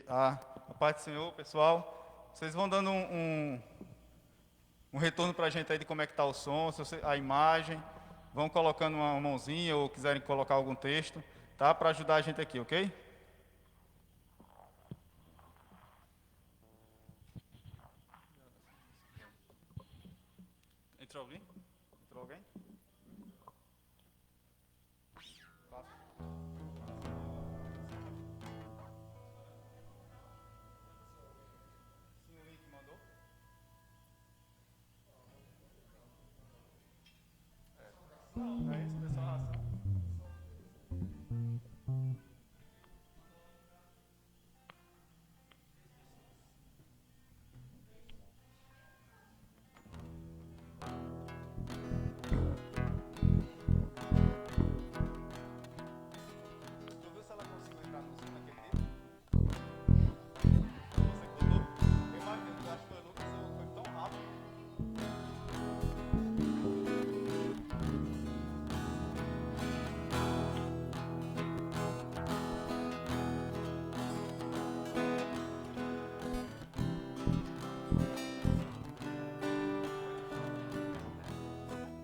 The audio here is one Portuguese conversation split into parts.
A paz do Senhor, pessoal. Vocês vão dando um retorno para a gente aí de como é que está o som, a imagem. Vão colocando uma mãozinha ou quiserem colocar algum texto, tá? Para ajudar a gente aqui, ok? Entrou alguém? Entrou alguém? É isso, pessoal. Tu viu se ela conseguiu entrar no Zoom naquele dia? Você que botou? Eu imagino, eu acho que foi o Lucas, foi tão rápido.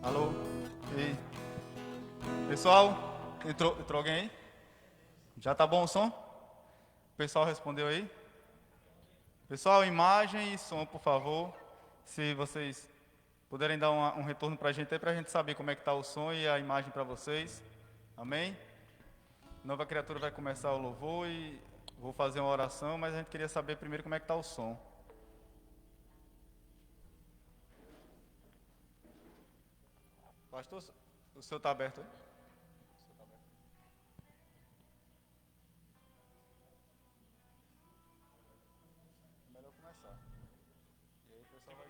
Alô? Ei. Pessoal, entrou alguém aí? Já tá bom o som? O pessoal respondeu aí? Pessoal, imagem e som, por favor. Se vocês puderem dar um retorno para a gente aí, para a gente saber como é que tá o som e a imagem para vocês. Amém? Nova criatura vai começar o louvor e vou fazer uma oração, mas a gente queria saber primeiro como é que tá o som. Pastor, o seu está aberto aí? É melhor começar. E aí o pessoal vai...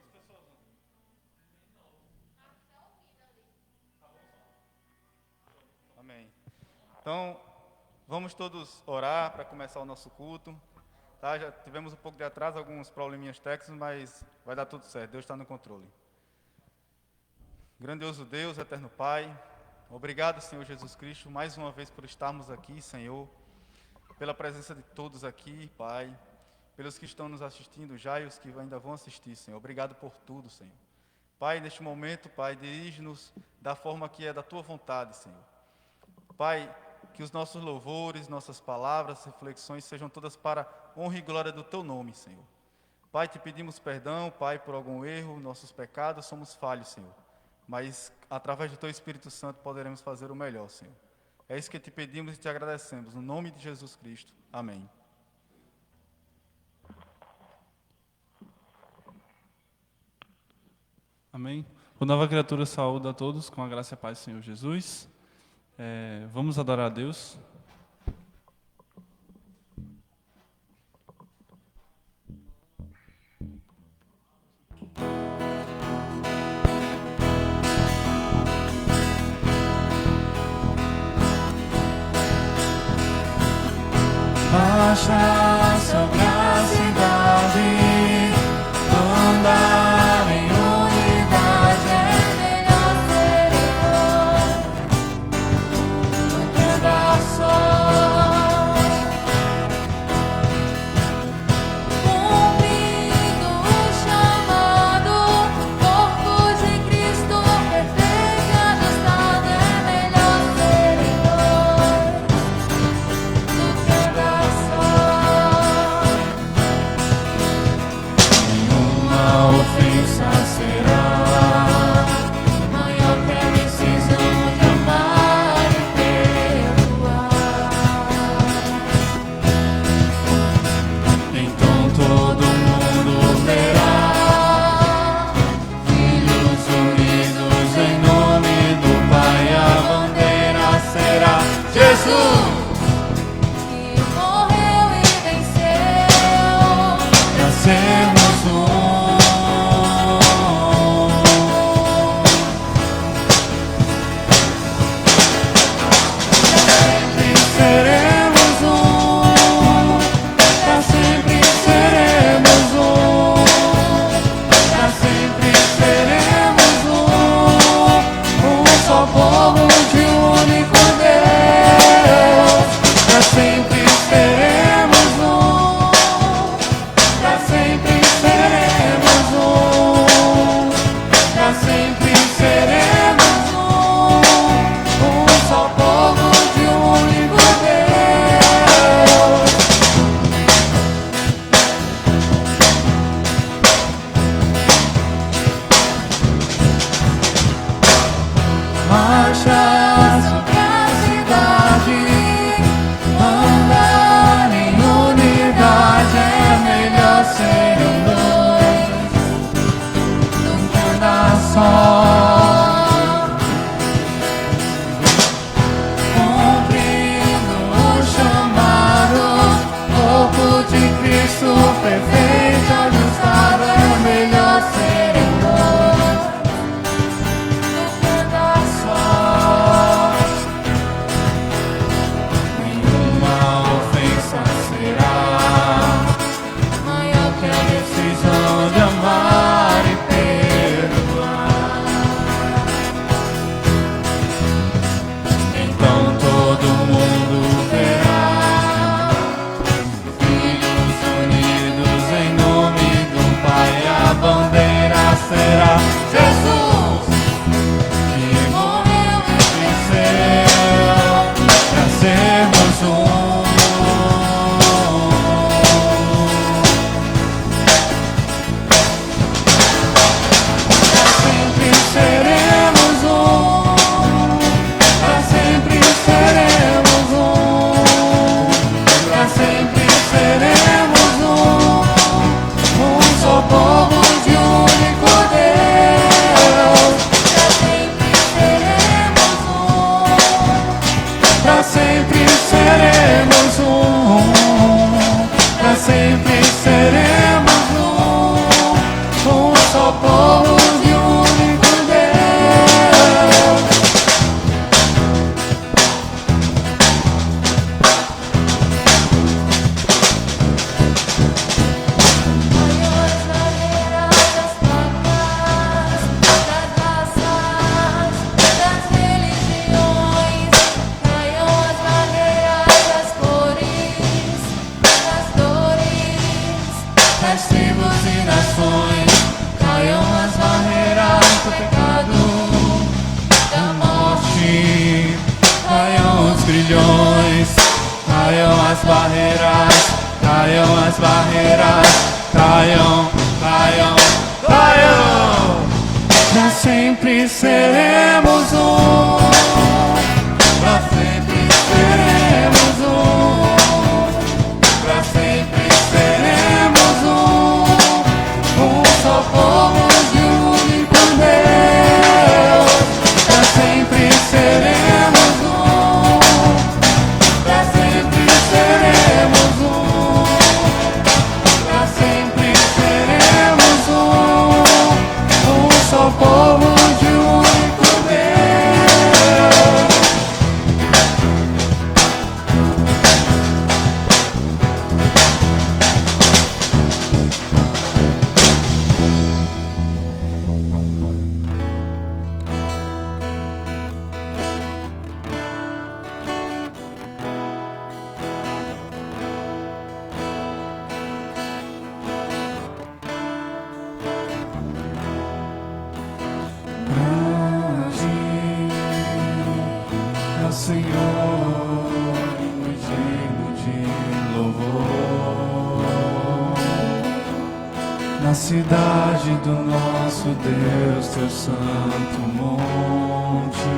Amém. Então, vamos todos orar para começar o nosso culto. Tá? Já tivemos um pouco de atraso, alguns probleminhas técnicos, mas vai dar tudo certo. Deus está no controle. Grandioso Deus, eterno Pai, obrigado, Senhor Jesus Cristo, mais uma vez por estarmos aqui, Senhor, pela presença de todos aqui, Pai, pelos que estão nos assistindo já e os que ainda vão assistir, Senhor. Obrigado por tudo, Senhor. Pai, neste momento, Pai, dirige-nos da forma que é da Tua vontade, Senhor. Pai, que os nossos louvores, nossas palavras, reflexões sejam todas para honra e glória do Teu nome, Senhor. Pai, te pedimos perdão, Pai, por algum erro, nossos pecados, somos falhos, Senhor. Mas, através do Teu Espírito Santo, poderemos fazer o melhor, Senhor. É isso que te pedimos e te agradecemos. No nome de Jesus Cristo. Amém. Amém. O Nova Criatura saúda a todos com a graça e a paz do Senhor Jesus. Vamos adorar a Deus. Marcha sobre a cidade, andar em unidade, é melhor ser irmão do que dar sós, cumprindo o chamado, corpo de Cristo, perfeito ajustado, é melhor ser irmão do que dar sós. Cristo perfeito, ajustado, é melhor ser em dois do que andar só. Nenhuma ofensa será Maior que a decisão de amar e perdoar. Então todo mundo verá filhos unidos em nome do Pai. A bandeira será Jesus, que morreu e venceu para sermos um. Sempre seremos um, para sempre seremos um, para sempre seremos um só povo de um único Deus. Pra sempre seremos um, Para sempre seremos um, para sempre seremos um só povo de um único Deus. Caiam as barreiras das placas, das raças, das religiões. Caiam as barreiras das cores, das dores, das tribos e nações. Caiam as barreiras do pecado, da morte. caiam os grilhões, caiam as barreiras, caiam as barreiras, caiam, caiam, caiam. Para sempre seremos um, para sempre seremos um, para sempre seremos um só povo de um único Deus. Para sempre seremos para sempre seremos para sempre seremos só povo de um único Deus. Grande é o Senhor e digno de louvor. Na cidade do nosso Deus, teu santo monte,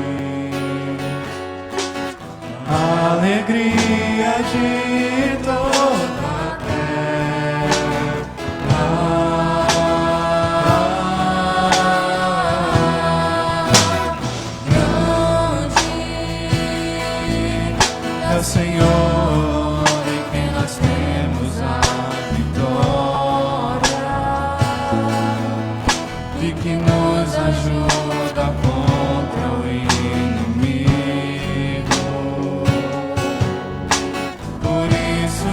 a alegria de toda a é o Senhor em quem nós temos a vitória, de que nos ajuda contra o inimigo. Por isso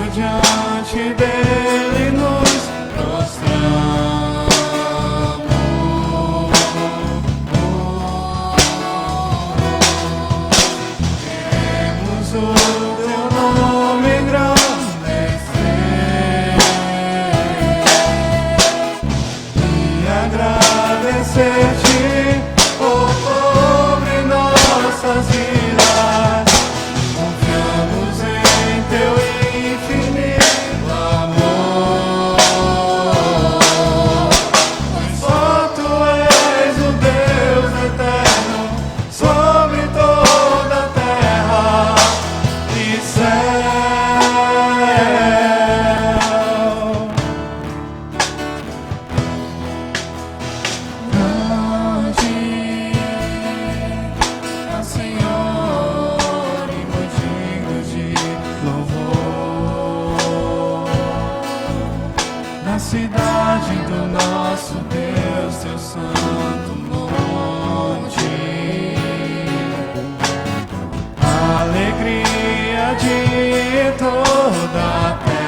cidade do nosso Deus, teu santo monte. A alegria de toda a terra.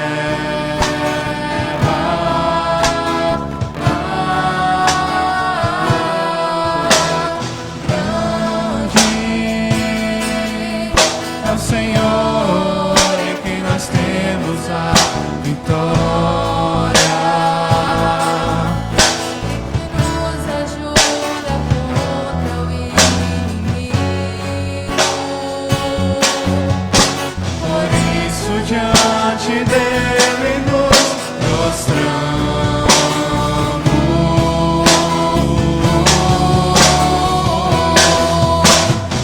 É o Senhor em quem nós temos a vitória. Nos ajuda contra o inimigo. Por isso diante dele nos prostramos.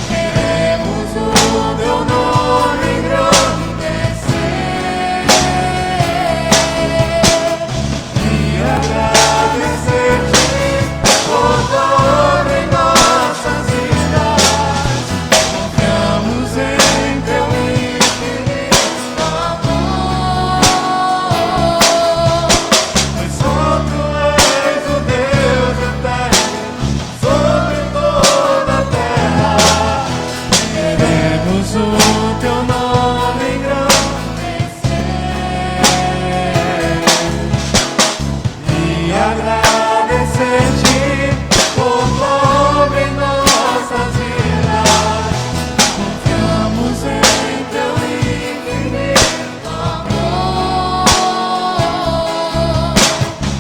Queremos o teu nome engrandecer e agradecer-te por tudo em nossas vidas. Confiamos em teu infinito amor, pois só tu és o Deus eterno sobre toda a terra. Queremos o teu nome engrandecer e agradecer-te por tudo em nossas vidas. Confiamos em teu infinito amor,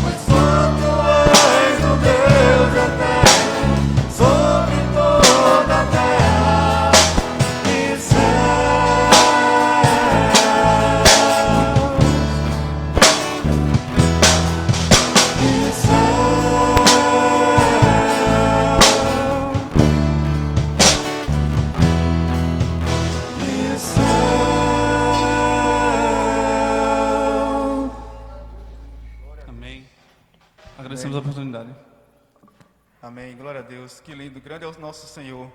pois só tu és o Deus eterno sobre toda a terra e céus. E céus. E céus. Amém. Agradecemos a oportunidade. Amém. Glória a Deus. Que lindo. Grande é o nosso Senhor.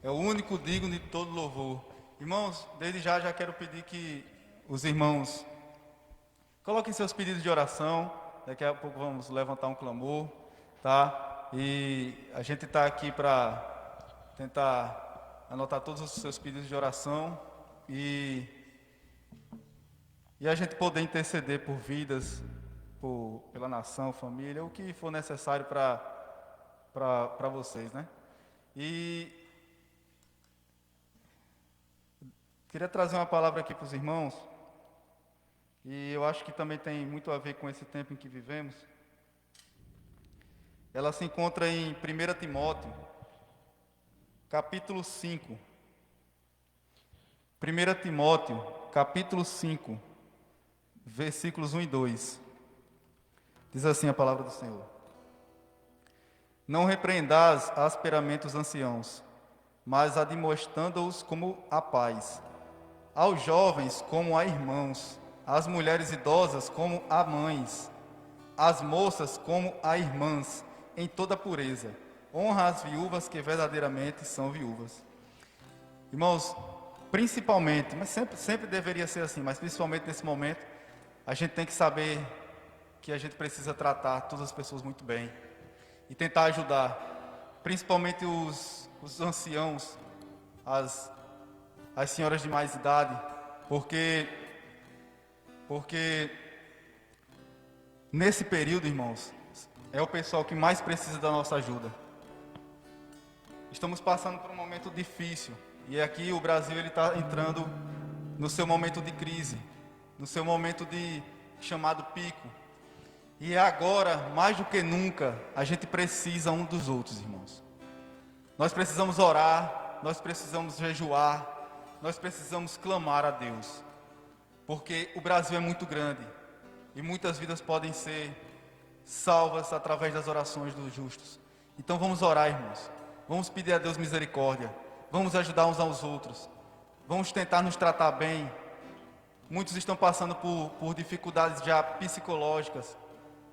É o único digno de todo louvor. Irmãos, desde já quero pedir que os irmãos coloquem seus pedidos de oração. Daqui a pouco vamos levantar um clamor, tá? E a gente está aqui para tentar anotar todos os seus pedidos de oração e a gente poder interceder por vidas, pela nação, família, o que for necessário para vocês, né? E queria trazer uma palavra aqui para os irmãos, e eu acho que também tem muito a ver com esse tempo em que vivemos. Ela se encontra em 1 Timóteo, capítulo 5. 1 Timóteo, capítulo 5, versículos 1 e 2. Diz assim a palavra do Senhor: Não repreendais asperamente os anciãos, mas admoestando-os como a pais, aos jovens como a irmãos, às mulheres idosas como a mães, às moças como a irmãs, em toda pureza. Honra as viúvas que verdadeiramente são viúvas. Irmãos, principalmente, mas sempre deveria ser assim, mas principalmente nesse momento, a gente tem que saber que a gente precisa tratar todas as pessoas muito bem e tentar ajudar, principalmente os anciãos, as senhoras de mais idade, porque nesse período, irmãos, é o pessoal que mais precisa da nossa ajuda. Estamos passando por um momento difícil, e aqui o Brasil está entrando no seu momento de crise, no seu momento de chamado pico. E agora, mais do que nunca, a gente precisa um dos outros, irmãos. Nós precisamos orar, nós precisamos jejuar, nós precisamos clamar a Deus. Porque o Brasil é muito grande e muitas vidas podem ser salvas através das orações dos justos. Então vamos orar, irmãos. Vamos pedir a Deus misericórdia. Vamos ajudar uns aos outros. Vamos tentar nos tratar bem. Muitos estão passando por dificuldades já psicológicas.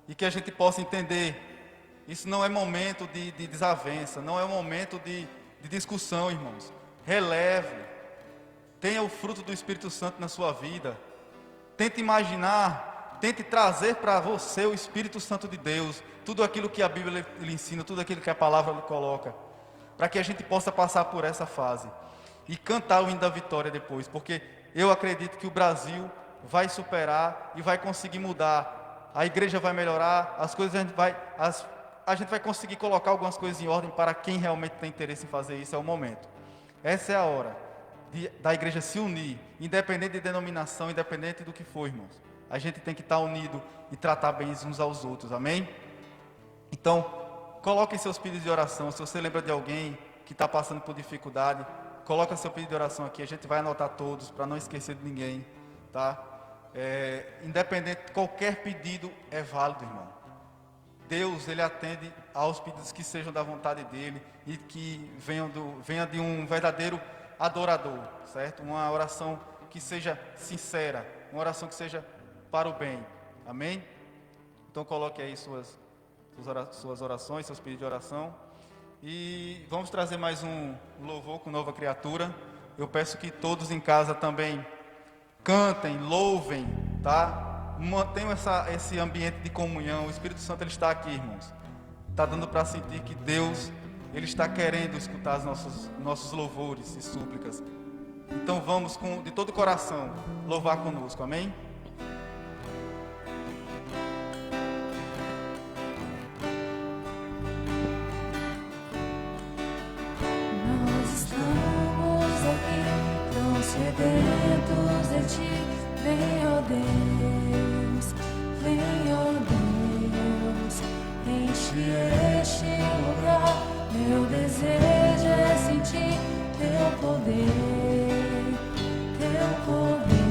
E que a gente possa entender, isso não é momento de desavença, não é momento de discussão, irmãos. Releve, tenha o fruto do Espírito Santo na sua vida. Tente imaginar tente trazer para você o Espírito Santo de Deus, tudo aquilo que a Bíblia lhe ensina, tudo aquilo que a palavra lhe coloca, para que a gente possa passar por essa fase e cantar o hino da vitória depois, porque eu acredito que o Brasil vai superar e vai conseguir mudar, a igreja vai melhorar, as coisas a gente vai conseguir colocar algumas coisas em ordem para quem realmente tem interesse em fazer isso. É o momento, essa é a hora da igreja se unir, independente de denominação, independente do que for, irmãos. A gente tem que estar unido e tratar bem uns aos outros, amém? Então, coloquem seus pedidos de oração. Se você lembra de alguém que está passando por dificuldade, coloca seu pedido de oração aqui, a gente vai anotar todos, para não esquecer de ninguém, tá? Independente, qualquer pedido é válido, irmão. Deus, Ele atende aos pedidos que sejam da vontade dEle e que venha de um verdadeiro adorador, certo? Uma oração que seja sincera, uma oração que seja para o bem, amém? Então coloque aí suas orações, seus pedidos de oração. E vamos trazer mais um louvor com Nova Criatura. Eu peço que todos em casa também cantem, louvem, tá? Mantenham esse ambiente de comunhão. O Espírito Santo, ele está aqui, irmãos. Está dando para sentir que Deus, Ele está querendo escutar os nossos louvores e súplicas. Então vamos de todo o coração louvar conosco, amém? Nós estamos aqui, tão sedentos de Ti. Vem, ó Deus, vem, ó Deus, enche este lugar. Meu desejo é sentir Teu poder, Teu poder.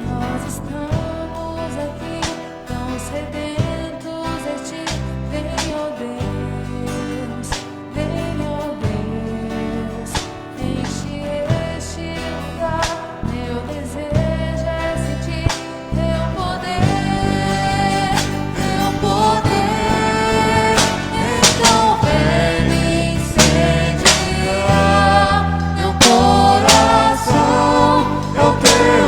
Nós estamos aqui, tão sedentos de Ti. Vem, ó Deus, vem, ó Deus, enche este lugar. Meu desejo é sentir Teu poder, Teu poder. Então vem me incendiar. Meu coração é o Teu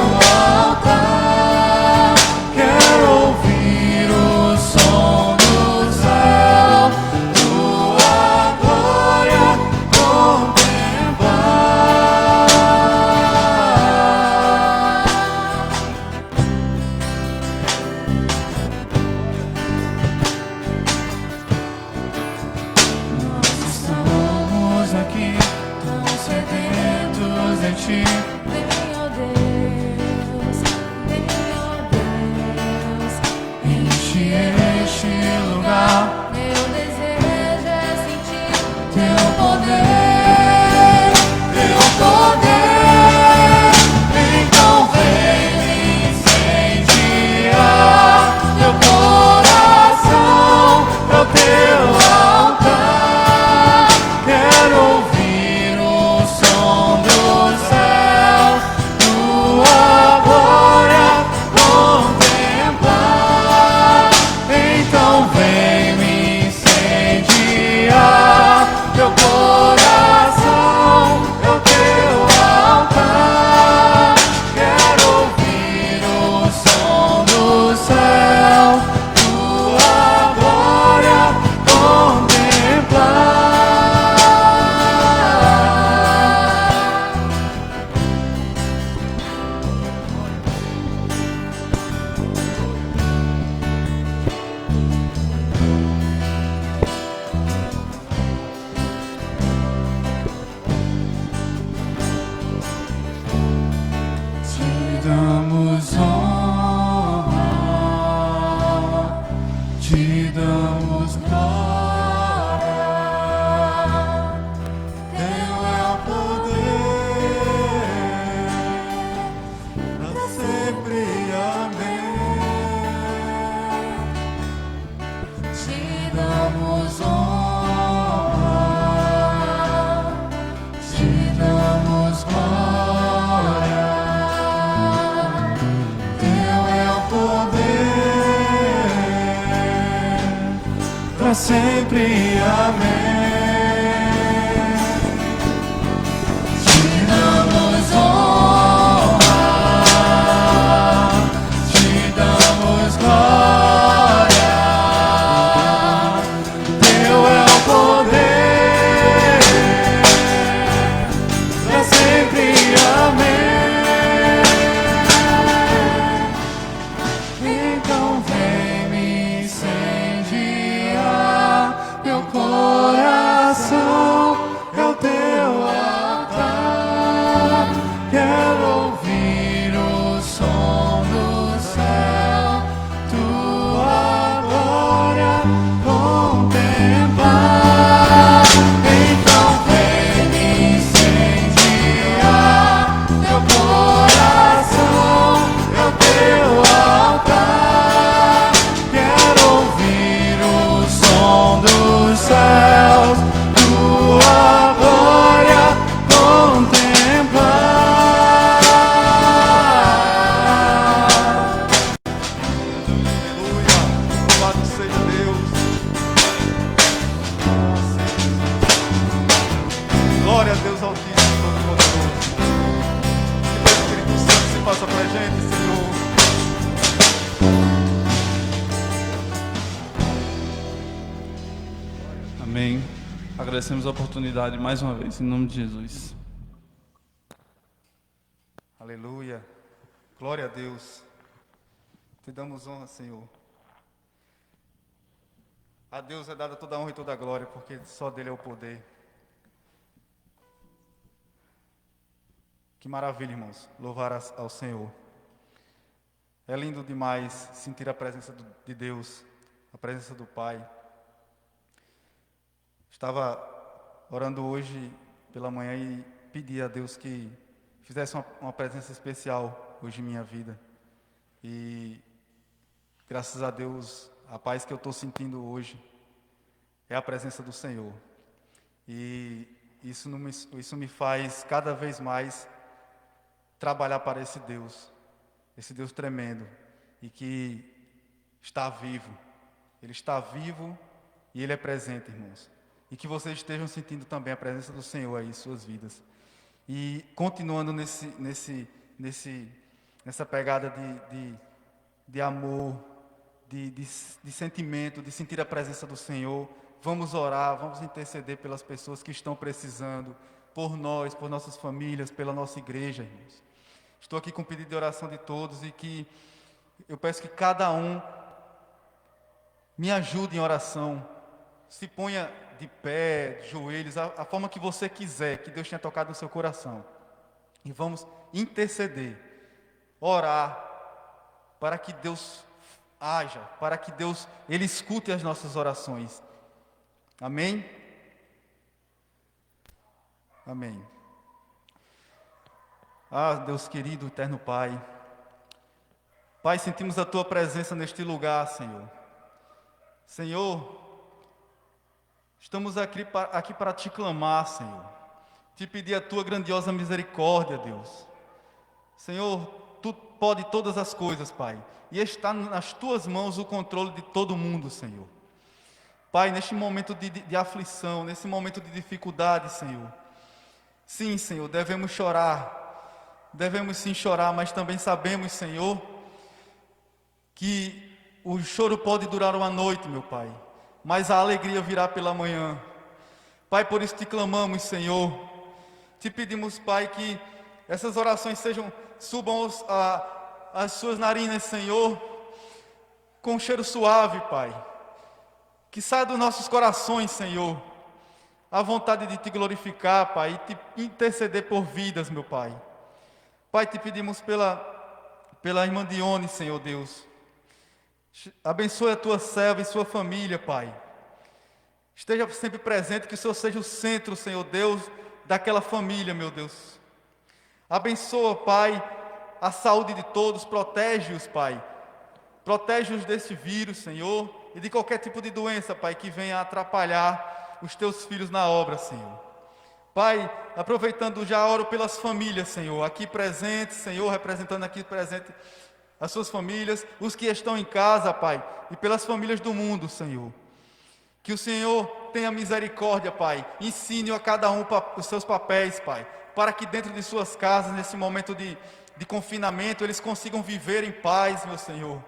altar. Quero ouvir o som do céu, Tua glória contemplar. Nós estamos aqui, tão sedentos de Ti. Vem, ó Deus, vem, ó Deus, Enche este lugar, meu desejo é sentir Teu Teu poder, Teu poder. Então vem me incendiar. Meu coração é o Teu altar. Quero ouvir o som do céu, Tua glória contemplar. Então vem me incendiar. Meu coração é o Teu altar. Quero ouvir o som do céu, Tua glória contemplar. Te damos honra, Te damos glória. Teu é o poder, pra sempre, amém. Te damos honra, Te damos glória. Teu é o poder, pra sempre. Amém. Te damos honra, te damos glória. Teu é o poder, pra sempre. Amém. Então vem me incendiar, meu coração é o teu altar. Quero ouvir o som do céu, tua glória contemplar. Então vem me incendiar, meu coração é o teu altar. Quero ouvir o som dos céus, tua glória contemplar. Aleluia. Louvado seja Deus. Glória a Deus Altíssimo, Todo-Poderoso. Que teu Espírito Santo se faça presente, Senhor. Amém. Agradecemos a oportunidade mais uma vez, em nome de Jesus. Aleluia. Glória a Deus. Te damos honra, Senhor. A Deus é dada toda a honra e toda a glória, porque só dele é o poder. Que maravilha, irmãos, louvar ao Senhor. É lindo demais sentir a presença de Deus, a presença do Pai. Estava orando hoje pela manhã e pedi a Deus que fizesse uma presença especial hoje em minha vida. E graças a Deus, a paz que eu estou sentindo hoje é a presença do Senhor. E isso me faz cada vez mais trabalhar para esse Deus tremendo e que está vivo. Ele está vivo e Ele é presente, irmãos. E que vocês estejam sentindo também a presença do Senhor aí em suas vidas. E continuando nessa pegada de amor, de sentimento, de sentir a presença do Senhor, vamos orar, vamos interceder pelas pessoas que estão precisando, por nós, por nossas famílias, pela nossa igreja, irmãos. Estou aqui com um pedido de oração de todos e que eu peço que cada um me ajude em oração. Se ponha de pé, de joelhos, a forma que você quiser, que Deus tenha tocado no seu coração. E vamos interceder, orar, para que Deus haja, para que Deus, Ele escute as nossas orações. Amém? Amém. Ah, Deus querido, eterno Pai. Pai, sentimos a Tua presença neste lugar, Senhor. Senhor, estamos aqui para Te clamar, Senhor. Te pedir a Tua grandiosa misericórdia, Deus. Senhor, Tu pode todas as coisas, Pai. E está nas Tuas mãos o controle de todo mundo, Senhor. Pai, neste momento de aflição, nesse momento de dificuldade, Senhor. Sim, Senhor, devemos chorar. Devemos sim chorar, mas também sabemos, Senhor, que o choro pode durar uma noite, meu Pai, mas a alegria virá pela manhã. Pai, por isso te clamamos, Senhor. Te pedimos, Pai, que essas orações subam às suas narinas, Senhor, com um cheiro suave, Pai. Que saia dos nossos corações, Senhor, a vontade de te glorificar, Pai, e te interceder por vidas, meu Pai. Pai, te pedimos pela irmã Dione, Senhor Deus. Abençoe a tua serva e sua família, Pai. Esteja sempre presente, que o Senhor seja o centro, Senhor Deus, daquela família, meu Deus. Abençoa, Pai, a saúde de todos, protege-os, Pai. Protege-os desse vírus, Senhor, e de qualquer tipo de doença, Pai, que venha atrapalhar os teus filhos na obra, Senhor. Pai, aproveitando já, oro pelas famílias, Senhor, aqui presentes, Senhor, representando aqui presente as suas famílias, os que estão em casa, Pai, e pelas famílias do mundo, Senhor. Que o Senhor tenha misericórdia, Pai. Ensine a cada um os seus papéis, Pai, para que dentro de suas casas, nesse momento de confinamento, eles consigam viver em paz, meu Senhor.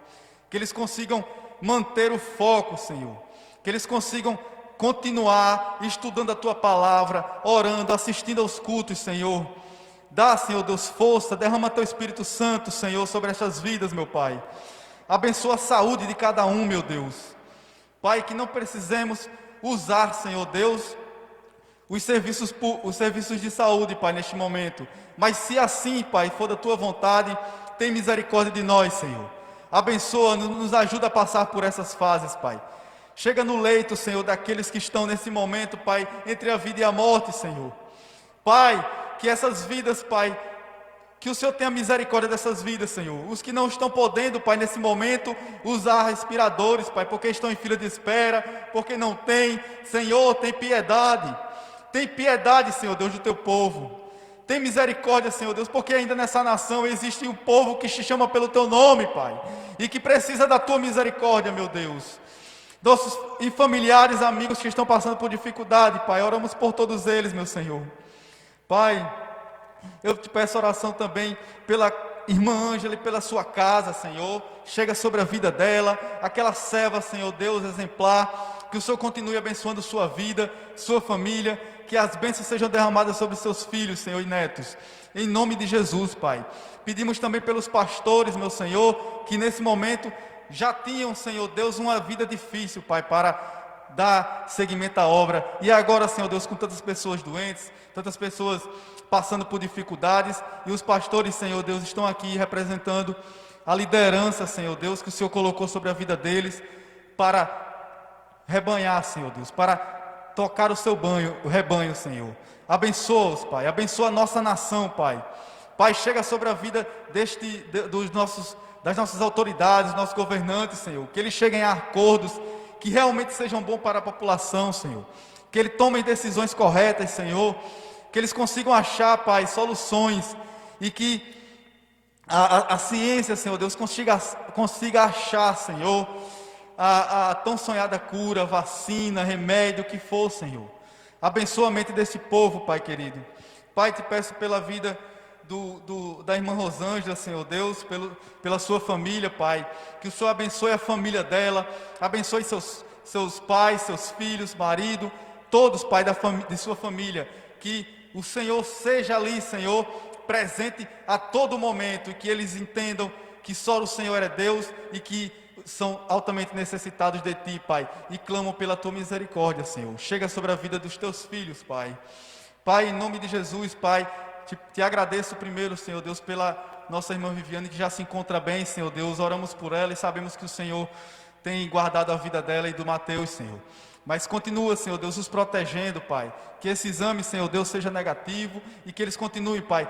Que eles consigam manter o foco, Senhor. Que eles consigam continuar estudando a Tua palavra, orando, assistindo aos cultos, Senhor. Dá, Senhor Deus, força, derrama Teu Espírito Santo, Senhor, sobre essas vidas, meu Pai. Abençoa a saúde de cada um, meu Deus. Pai, que não precisemos usar, Senhor Deus, os serviços de saúde, Pai, neste momento. Mas se assim, Pai, for da Tua vontade, tem misericórdia de nós, Senhor. Abençoa, nos ajuda a passar por essas fases, Pai. Chega no leito, Senhor, daqueles que estão nesse momento, Pai, entre a vida e a morte, Senhor. Pai, que essas vidas, Pai, que o Senhor tenha misericórdia dessas vidas, Senhor. Os que não estão podendo, Pai, nesse momento, usar respiradores, Pai, porque estão em fila de espera, porque não tem. Senhor, tem piedade. Tem piedade, Senhor Deus, do Teu povo. Tem misericórdia, Senhor Deus, porque ainda nessa nação existe um povo que te chama pelo Teu nome, Pai, e que precisa da Tua misericórdia, meu Deus. Nossos familiares, amigos que estão passando por dificuldade, Pai, oramos por todos eles, meu Senhor. Pai, eu te peço oração também pela irmã Ângela e pela sua casa, Senhor. Chega sobre a vida dela, aquela serva, Senhor Deus, exemplar. Que o Senhor continue abençoando sua vida, sua família. Que as bênçãos sejam derramadas sobre seus filhos, Senhor, e netos. Em nome de Jesus, Pai. Pedimos também pelos pastores, meu Senhor, que nesse momento já tinham, Senhor Deus, uma vida difícil, Pai, para dar seguimento à obra. E agora, Senhor Deus, com tantas pessoas doentes, tantas pessoas passando por dificuldades, e os pastores, Senhor Deus, estão aqui representando a liderança, Senhor Deus, que o Senhor colocou sobre a vida deles, para rebanhar, Senhor Deus, para tocar o rebanho, Senhor. Abençoa-os, Pai, abençoa a nossa nação, Pai. Pai, chega sobre a vida das nossas autoridades, nossos governantes, Senhor, que eles cheguem a acordos que realmente sejam bons para a população, Senhor, que eles tomem decisões corretas, Senhor, que eles consigam achar, Pai, soluções, e que a ciência, Senhor Deus, consiga achar, Senhor, a tão sonhada cura, vacina, remédio, o que for, Senhor. Abençoa a mente desse povo, Pai querido. Pai, te peço pela vida da irmã Rosângela, Senhor Deus, pela sua família, Pai, que o Senhor abençoe a família dela, abençoe seus pais, seus filhos, marido, todos, Pai, de sua família, que o Senhor seja ali, Senhor, presente a todo momento, e que eles entendam que só o Senhor é Deus, e que são altamente necessitados de Ti, Pai, e clamam pela Tua misericórdia, Senhor. Chega sobre a vida dos Teus filhos, Pai. Pai, em nome de Jesus, Pai, te agradeço primeiro, Senhor Deus, pela nossa irmã Viviane, que já se encontra bem, Senhor Deus. Oramos por ela e sabemos que o Senhor tem guardado a vida dela e do Mateus, Senhor. Mas continua, Senhor Deus, os protegendo, Pai. Que esse exame, Senhor Deus, seja negativo e que eles continuem, Pai,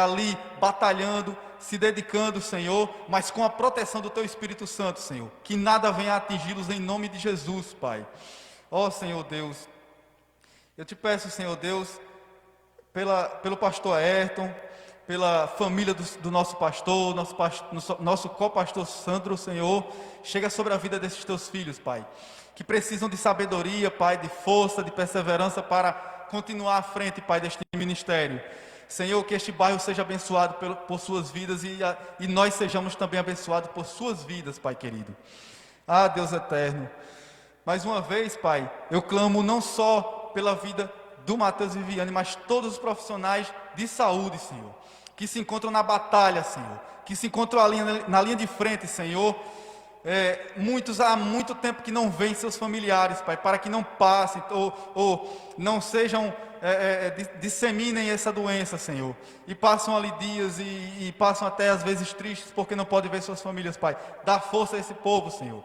ali batalhando, se dedicando, Senhor, mas com a proteção do Teu Espírito Santo, Senhor. Que nada venha a atingi-los em nome de Jesus, Pai. Ó, Senhor Deus, eu te peço, Senhor Deus, pelo pastor Ayrton, pela família do nosso pastor, nosso co-pastor Sandro, Senhor. Chega sobre a vida desses Teus filhos, Pai, que precisam de sabedoria, Pai, de força, de perseverança para continuar à frente, Pai, deste ministério. Senhor, que este bairro seja abençoado por suas vidas e nós sejamos também abençoados por suas vidas, Pai querido. Ah, Deus eterno, mais uma vez, Pai, eu clamo não só pela vida do Mateus e Viviane, mas todos os profissionais de saúde, Senhor, que se encontram na batalha, Senhor, que se encontram ali na linha de frente, Senhor. Muitos há muito tempo que não veem seus familiares, Pai, para que não passem ou não sejam, disseminem essa doença, Senhor, e passam ali dias e passam até às vezes tristes porque não podem ver suas famílias, Pai. Dá força a esse povo, Senhor.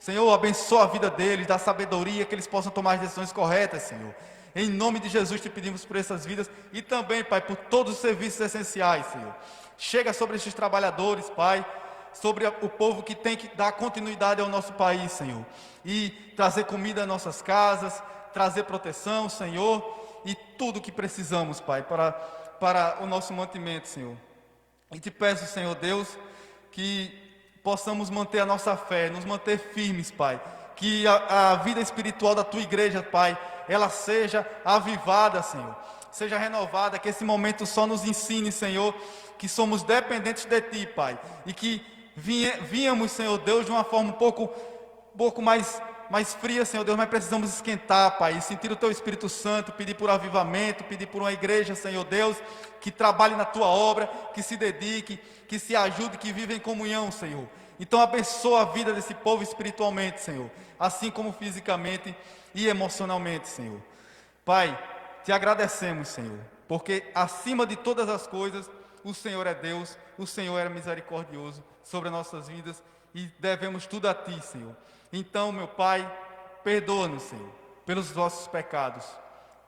Senhor, abençoa a vida deles, dá sabedoria, que eles possam tomar as decisões corretas, Senhor. Em nome de Jesus te pedimos por essas vidas e também, Pai, por todos os serviços essenciais, Senhor. Chega sobre esses trabalhadores, Pai, sobre o povo que tem que dar continuidade ao nosso país, Senhor, e trazer comida às nossas casas, trazer proteção, Senhor, e tudo o que precisamos, Pai, para o nosso mantimento, Senhor. E te peço, Senhor Deus, que possamos manter a nossa fé, nos manter firmes, Pai, que a vida espiritual da tua igreja, Pai, ela seja avivada, Senhor, seja renovada, que esse momento só nos ensine, Senhor, que somos dependentes de Ti, Pai, e que víamos, Senhor Deus, de uma forma um pouco mais fria, Senhor Deus, mas precisamos esquentar, Pai, e sentir o Teu Espírito Santo, pedir por avivamento, pedir por uma igreja, Senhor Deus, que trabalhe na Tua obra, que se dedique, que se ajude, que viva em comunhão, Senhor. Então abençoa a vida desse povo espiritualmente, Senhor, assim como fisicamente e emocionalmente, Senhor. Pai, Te agradecemos, Senhor, porque acima de todas as coisas, o Senhor é Deus, o Senhor é misericordioso sobre as nossas vidas e devemos tudo a Ti, Senhor. Então, meu Pai, perdoa-nos, Senhor, pelos nossos pecados.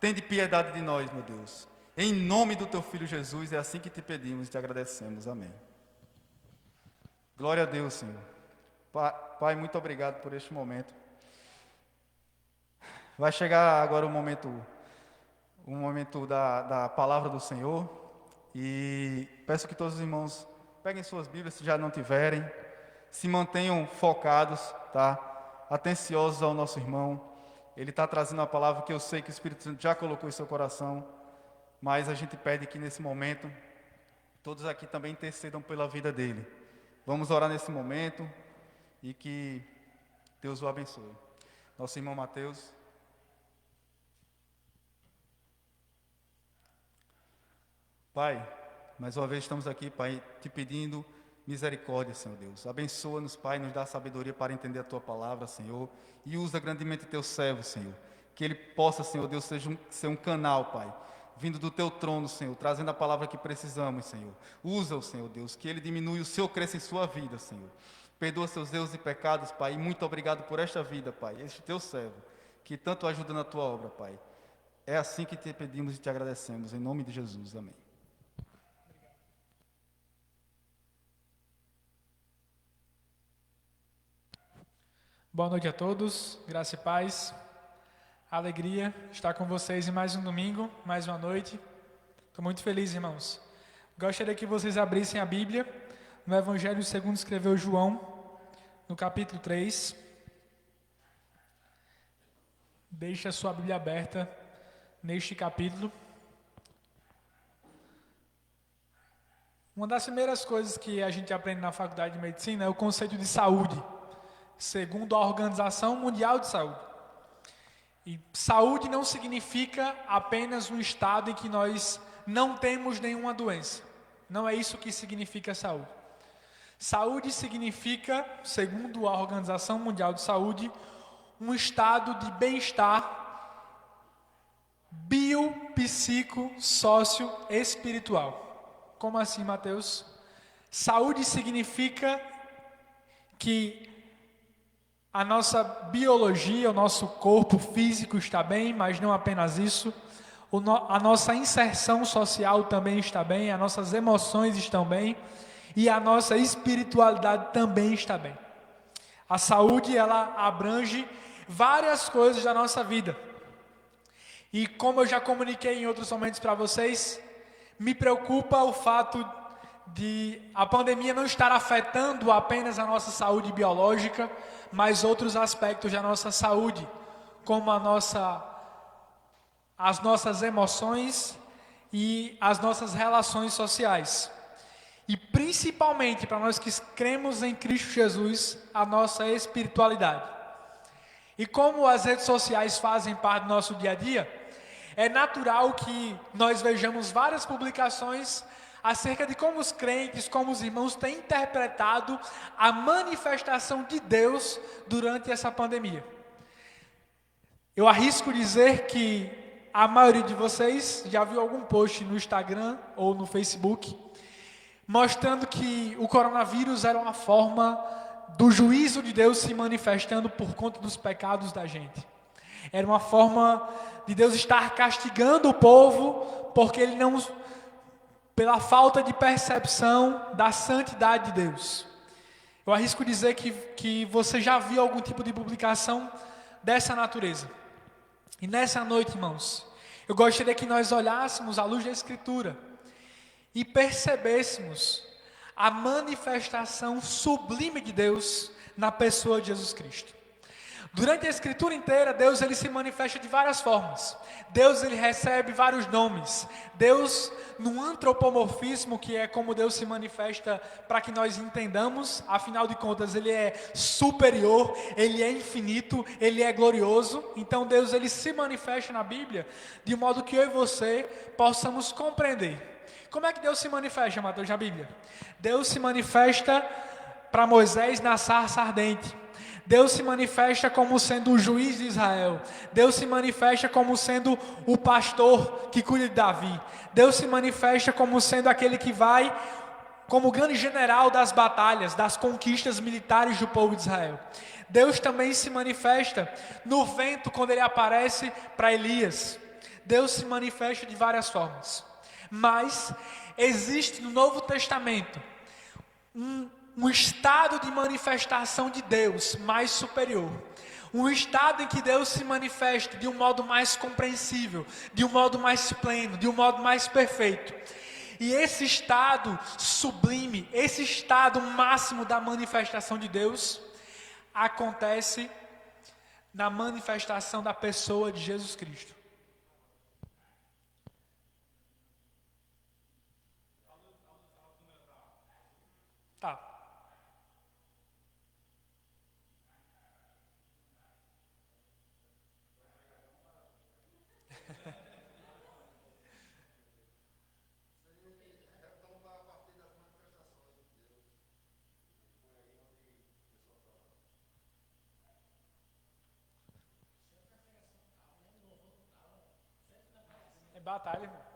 Tende piedade de nós, meu Deus. Em nome do Teu Filho Jesus, é assim que Te pedimos e Te agradecemos. Amém. Glória a Deus, Senhor. Pai, muito obrigado por este momento. Vai chegar agora o momento da palavra do Senhor. E peço que todos os irmãos peguem suas Bíblias, se já não tiverem. Se mantenham focados, tá? Atenciosos ao nosso irmão. Ele está trazendo uma palavra que eu sei que o Espírito Santo já colocou em seu coração. Mas a gente pede que nesse momento, todos aqui também intercedam pela vida dele. Vamos orar nesse momento e que Deus o abençoe. Nosso irmão Mateus. Pai, mais uma vez estamos aqui, Pai, Te pedindo misericórdia, Senhor Deus. Abençoa-nos, Pai, nos dá sabedoria para entender a Tua palavra, Senhor. E usa grandemente Teu servo, Senhor. Que ele possa, Senhor Deus, ser um canal, Pai, vindo do Teu trono, Senhor, trazendo a palavra que precisamos, Senhor. Usa-o, Senhor Deus, que ele diminui, o Senhor cresça em sua vida, Senhor. Perdoa seus erros e pecados, Pai, e muito obrigado por esta vida, Pai, este Teu servo, que tanto ajuda na Tua obra, Pai. É assim que Te pedimos e Te agradecemos, em nome de Jesus, amém. Boa noite a todos, graça e paz, alegria estar com vocês em mais um domingo, mais uma noite. Estou muito feliz, irmãos. Gostaria que vocês abrissem a Bíblia no Evangelho segundo escreveu João, no capítulo 3. Deixe a sua Bíblia aberta neste capítulo. Uma das primeiras coisas que a gente aprende na faculdade de medicina é o conceito de saúde, segundo a Organização Mundial de Saúde. E saúde não significa apenas um estado em que nós não temos nenhuma doença. Não é isso que significa saúde. Saúde significa, segundo a Organização Mundial de Saúde, um estado de bem-estar bio, psico, sócio, espiritual. Como assim, Mateus? Saúde significa que a nossa biologia, o nosso corpo físico está bem, mas não apenas isso. A nossa inserção social também está bem, as nossas emoções estão bem e a nossa espiritualidade também está bem. A saúde, ela abrange várias coisas da nossa vida. E como eu já comuniquei em outros momentos para vocês, me preocupa o fato de a pandemia não estar afetando apenas a nossa saúde biológica, mas outros aspectos da nossa saúde, como as nossas emoções e as nossas relações sociais. E principalmente para nós que cremos em Cristo Jesus, a nossa espiritualidade. E como as redes sociais fazem parte do nosso dia a dia, é natural que nós vejamos várias publicações acerca de como os crentes, como os irmãos têm interpretado a manifestação de Deus durante essa pandemia. Eu arrisco dizer que a maioria de vocês já viu algum post no Instagram ou no Facebook mostrando que o coronavírus era uma forma do juízo de Deus se manifestando por conta dos pecados da gente. Era uma forma de Deus estar castigando o povo porque ele não, pela falta de percepção da santidade de Deus. Eu arrisco dizer que você já viu algum tipo de publicação dessa natureza. E nessa noite, irmãos, eu gostaria que nós olhássemos à luz da Escritura e percebêssemos a manifestação sublime de Deus na pessoa de Jesus Cristo. Durante a escritura inteira, Deus ele se manifesta de várias formas. Deus ele recebe vários nomes. Deus, no antropomorfismo, que é como Deus se manifesta para que nós entendamos, afinal de contas, ele é superior, ele é infinito, ele é glorioso. Então Deus ele se manifesta na Bíblia de modo que eu e você possamos compreender. Como é que Deus se manifesta, Mateus, na Bíblia? Deus se manifesta para Moisés na sarça ardente. Deus se manifesta como sendo o juiz de Israel. Deus se manifesta como sendo o pastor que cuida de Davi. Deus se manifesta como sendo aquele que vai como grande general das batalhas, das conquistas militares do povo de Israel. Deus também se manifesta no vento quando ele aparece para Elias. Deus se manifesta de várias formas. Mas existe no Novo Testamento um estado de manifestação de Deus mais superior. Um estado em que Deus se manifesta de um modo mais compreensível, de um modo mais pleno, de um modo mais perfeito. E esse estado sublime, esse estado máximo da manifestação de Deus, acontece na manifestação da pessoa de Jesus Cristo. Tá. É batalha, irmão.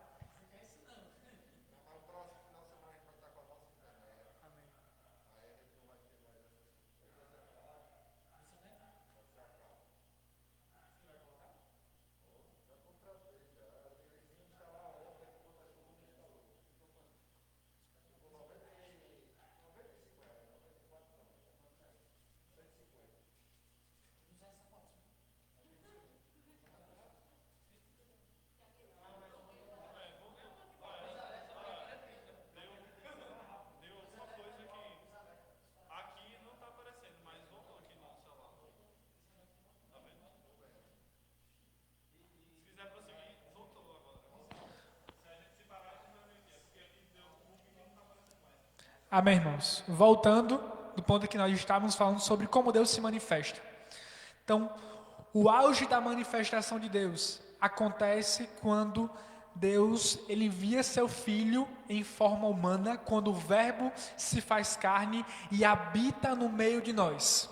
Amém, irmãos? Voltando do ponto que nós estávamos falando sobre como Deus se manifesta. Então, o auge da manifestação de Deus acontece quando Deus ele envia seu Filho em forma humana, quando o Verbo se faz carne e habita no meio de nós.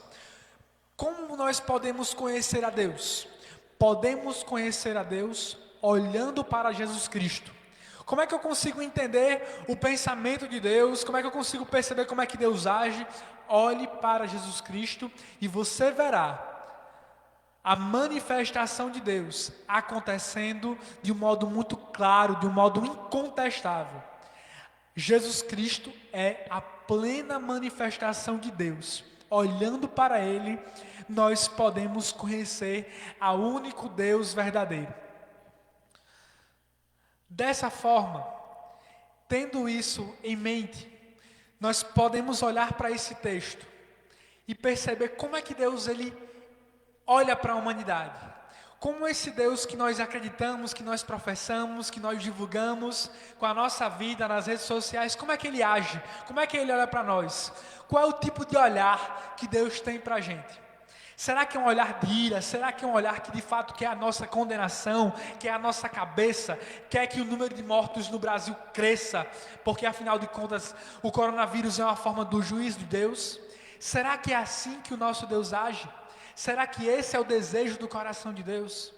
Como nós podemos conhecer a Deus? Podemos conhecer a Deus olhando para Jesus Cristo. Como é que eu consigo entender o pensamento de Deus? Como é que eu consigo perceber como é que Deus age? Olhe para Jesus Cristo e você verá a manifestação de Deus acontecendo de um modo muito claro, de um modo incontestável. Jesus Cristo é a plena manifestação de Deus. Olhando para Ele, nós podemos conhecer ao único Deus verdadeiro. Dessa forma, tendo isso em mente, nós podemos olhar para esse texto e perceber como é que Deus ele olha para a humanidade. Como esse Deus que nós acreditamos, que nós professamos, que nós divulgamos com a nossa vida nas redes sociais, como é que Ele age? Como é que Ele olha para nós? Qual é o tipo de olhar que Deus tem para a gente? Será que é um olhar de ira? Será que é um olhar que de fato quer a nossa condenação, quer a nossa cabeça, quer que o número de mortos no Brasil cresça, porque afinal de contas o coronavírus é uma forma do juízo de Deus? Será que é assim que o nosso Deus age? Será que esse é o desejo do coração de Deus?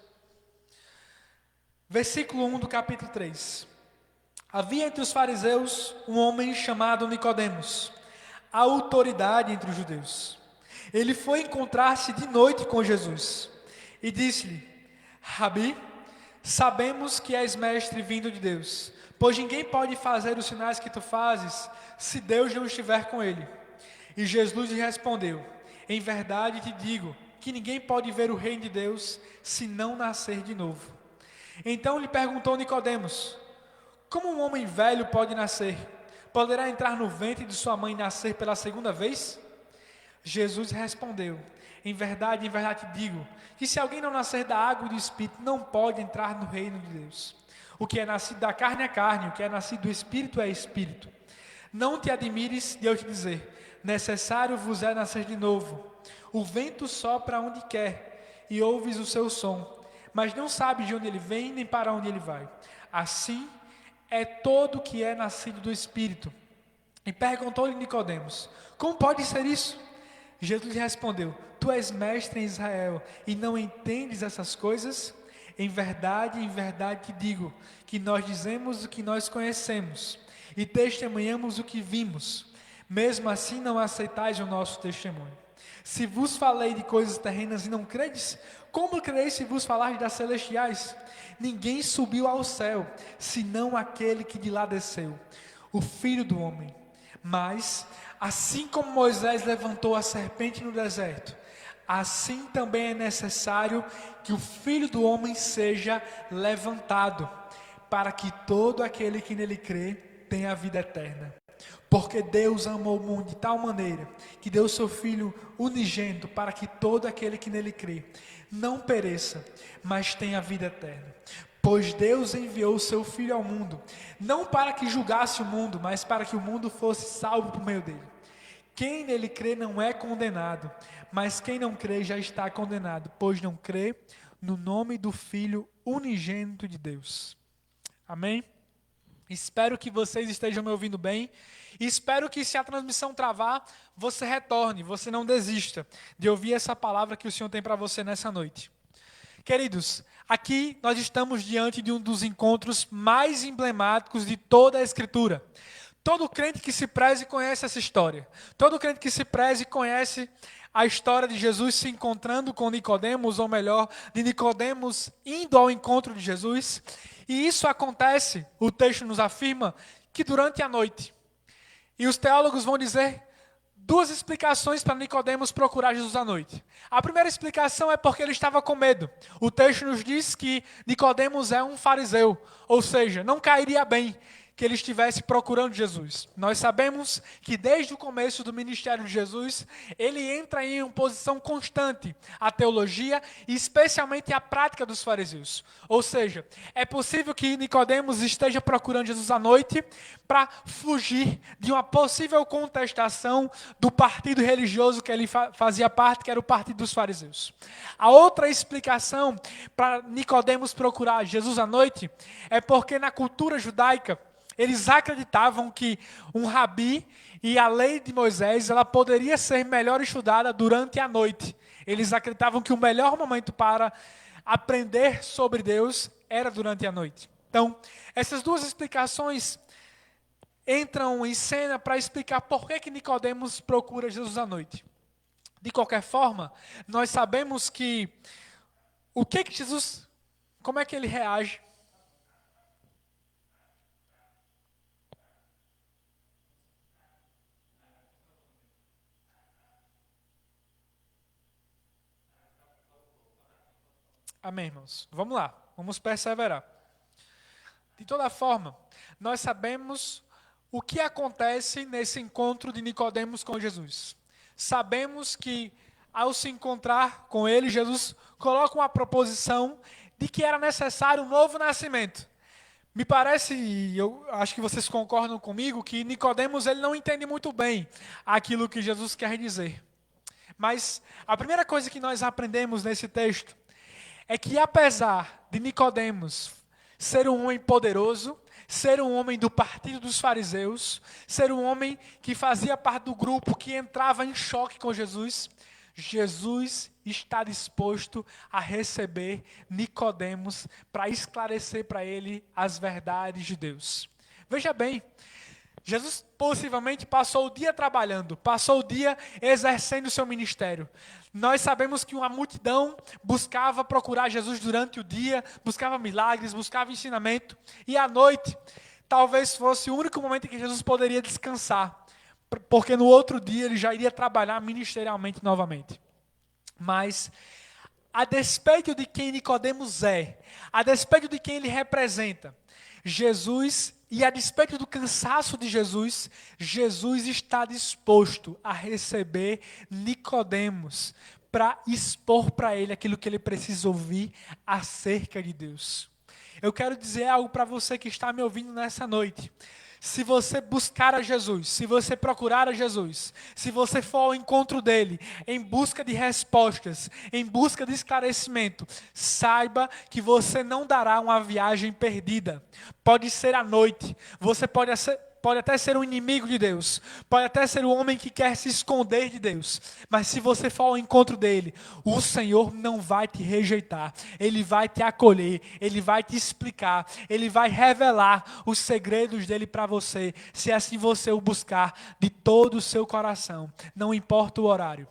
Versículo 1 do capítulo 3. Havia entre os fariseus um homem chamado Nicodemos, a autoridade entre os judeus. Ele foi encontrar-se de noite com Jesus e disse-lhe: Rabi, sabemos que és mestre vindo de Deus, pois ninguém pode fazer os sinais que tu fazes se Deus não estiver com ele. E Jesus lhe respondeu: em verdade te digo que ninguém pode ver o reino de Deus se não nascer de novo. Então lhe perguntou Nicodemos: como um homem velho pode nascer? Poderá entrar no ventre de sua mãe e nascer pela segunda vez? Jesus respondeu: em verdade te digo, que se alguém não nascer da água e do Espírito, não pode entrar no reino de Deus. O que é nascido da carne é carne, o que é nascido do Espírito é Espírito. Não te admires de eu te dizer, necessário vos é nascer de novo. O vento sopra onde quer, e ouves o seu som, mas não sabes de onde ele vem, nem para onde ele vai. Assim é todo que é nascido do Espírito. E perguntou-lhe Nicodemos, como pode ser isso? Jesus lhe respondeu, tu és mestre em Israel, e não entendes essas coisas? Em verdade te digo, que nós dizemos o que nós conhecemos, e testemunhamos o que vimos. Mesmo assim não aceitais o nosso testemunho. Se vos falei de coisas terrenas e não credes, como crereis se vos falar das celestiais? Ninguém subiu ao céu, senão aquele que de lá desceu, o Filho do homem. Mas, assim como Moisés levantou a serpente no deserto, assim também é necessário que o Filho do homem seja levantado, para que todo aquele que nele crê tenha a vida eterna. Porque Deus amou o mundo de tal maneira que deu seu Filho unigênito para que todo aquele que nele crê não pereça, mas tenha a vida eterna. Pois Deus enviou o seu Filho ao mundo, não para que julgasse o mundo, mas para que o mundo fosse salvo por meio dele. Quem nele crê não é condenado, mas quem não crê já está condenado, pois não crê no nome do Filho unigênito de Deus. Amém? Espero que vocês estejam me ouvindo bem. E espero que, se a transmissão travar, você retorne, você não desista de ouvir essa palavra que o Senhor tem para você nessa noite. Queridos, aqui nós estamos diante de um dos encontros mais emblemáticos de toda a Escritura. Todo crente que se preze conhece essa história. Todo crente que se preze conhece a história de Jesus se encontrando com Nicodemos, ou melhor, de Nicodemos indo ao encontro de Jesus. E isso acontece, o texto nos afirma, que durante a noite. E os teólogos vão dizer duas explicações para Nicodemos procurar Jesus à noite. A primeira explicação é porque ele estava com medo. O texto nos diz que Nicodemos é um fariseu, ou seja, não cairia bem que ele estivesse procurando Jesus. Nós sabemos que desde o começo do ministério de Jesus, ele entra em uma posição constante à teologia e especialmente à prática dos fariseus. Ou seja, é possível que Nicodemos esteja procurando Jesus à noite para fugir de uma possível contestação do partido religioso que ele fazia parte, que era o partido dos fariseus. A outra explicação para Nicodemos procurar Jesus à noite é porque na cultura judaica eles acreditavam que um rabi e a lei de Moisés ela poderia ser melhor estudada durante a noite. Eles acreditavam que o melhor momento para aprender sobre Deus era durante a noite. Então, essas duas explicações entram em cena para explicar por que Nicodemos procura Jesus à noite. De qualquer forma, nós sabemos que Jesus, como é que ele reage? Amém, irmãos? Vamos lá, vamos perseverar. De toda forma, nós sabemos o que acontece nesse encontro de Nicodemos com Jesus. Sabemos que, ao se encontrar com ele, Jesus coloca uma proposição de que era necessário um novo nascimento. Me parece, e eu acho que vocês concordam comigo, que Nicodemos ele não entende muito bem aquilo que Jesus quer dizer. Mas a primeira coisa que nós aprendemos nesse texto é que, apesar de Nicodemos ser um homem poderoso, ser um homem do partido dos fariseus, ser um homem que fazia parte do grupo que entrava em choque com Jesus, Jesus está disposto a receber Nicodemos para esclarecer para ele as verdades de Deus. Veja bem, Jesus possivelmente passou o dia trabalhando, passou o dia exercendo o seu ministério. Nós sabemos que uma multidão buscava procurar Jesus durante o dia, buscava milagres, buscava ensinamento. E à noite, talvez fosse o único momento em que Jesus poderia descansar, porque no outro dia ele já iria trabalhar ministerialmente novamente. Mas, a despeito de quem Nicodemos é, a despeito de quem ele representa, Jesus, e a despeito do cansaço de Jesus, Jesus está disposto a receber Nicodemos para expor para ele aquilo que ele precisa ouvir acerca de Deus. Eu quero dizer algo para você que está me ouvindo nessa noite. Se você buscar a Jesus, se você procurar a Jesus, se você for ao encontro dele, em busca de respostas, em busca de esclarecimento, saiba que você não dará uma viagem perdida. Pode ser à noite, você pode até ser um inimigo de Deus, pode até ser um homem que quer se esconder de Deus, mas se você for ao encontro dele, o Senhor não vai te rejeitar, ele vai te acolher, ele vai te explicar, ele vai revelar os segredos dele para você, se assim você o buscar de todo o seu coração, não importa o horário.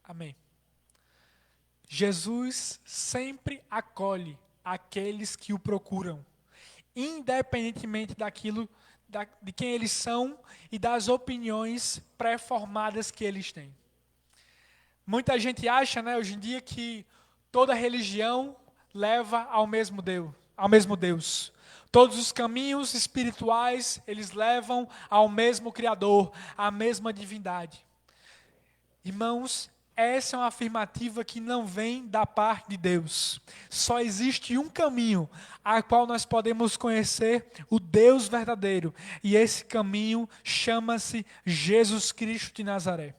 Amém. Jesus sempre acolhe aqueles que o procuram, independentemente de quem eles são e das opiniões pré-formadas que eles têm. Muita gente acha, hoje em dia, que toda religião leva ao mesmo Deus. Todos os caminhos espirituais, eles levam ao mesmo Criador, à mesma divindade. Irmãos, essa é uma afirmativa que não vem da parte de Deus. Só existe um caminho a qual nós podemos conhecer o Deus verdadeiro. E esse caminho chama-se Jesus Cristo de Nazaré.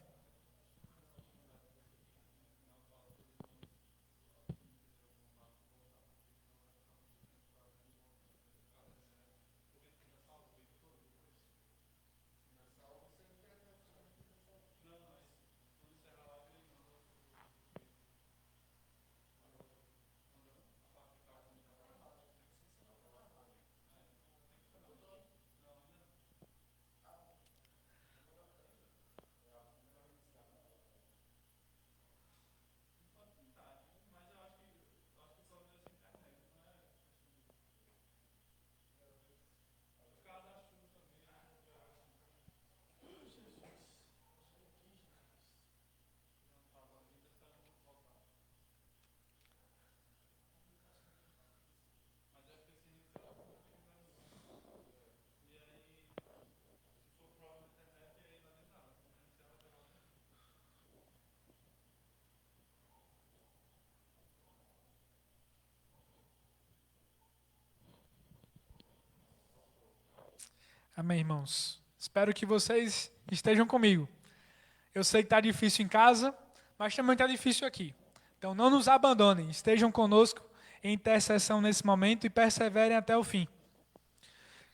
Amém, irmãos. Espero que vocês estejam comigo. Eu sei que está difícil em casa, mas também está difícil aqui. Então não nos abandonem, estejam conosco em intercessão nesse momento e perseverem até o fim.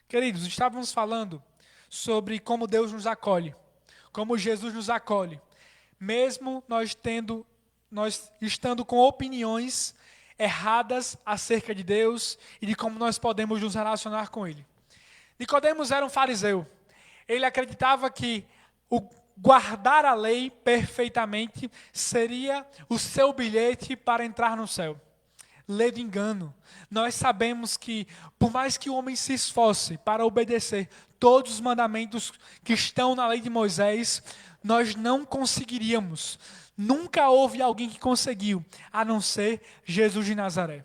Queridos, estávamos falando sobre como Deus nos acolhe, como Jesus nos acolhe, mesmo nós estando com opiniões erradas acerca de Deus e de como nós podemos nos relacionar com Ele. Nicodemos era um fariseu. Ele acreditava que o guardar a lei perfeitamente seria o seu bilhete para entrar no céu. Lê de engano. Nós sabemos que, por mais que o homem se esforce para obedecer todos os mandamentos que estão na lei de Moisés, nós não conseguiríamos. Nunca houve alguém que conseguiu, a não ser Jesus de Nazaré.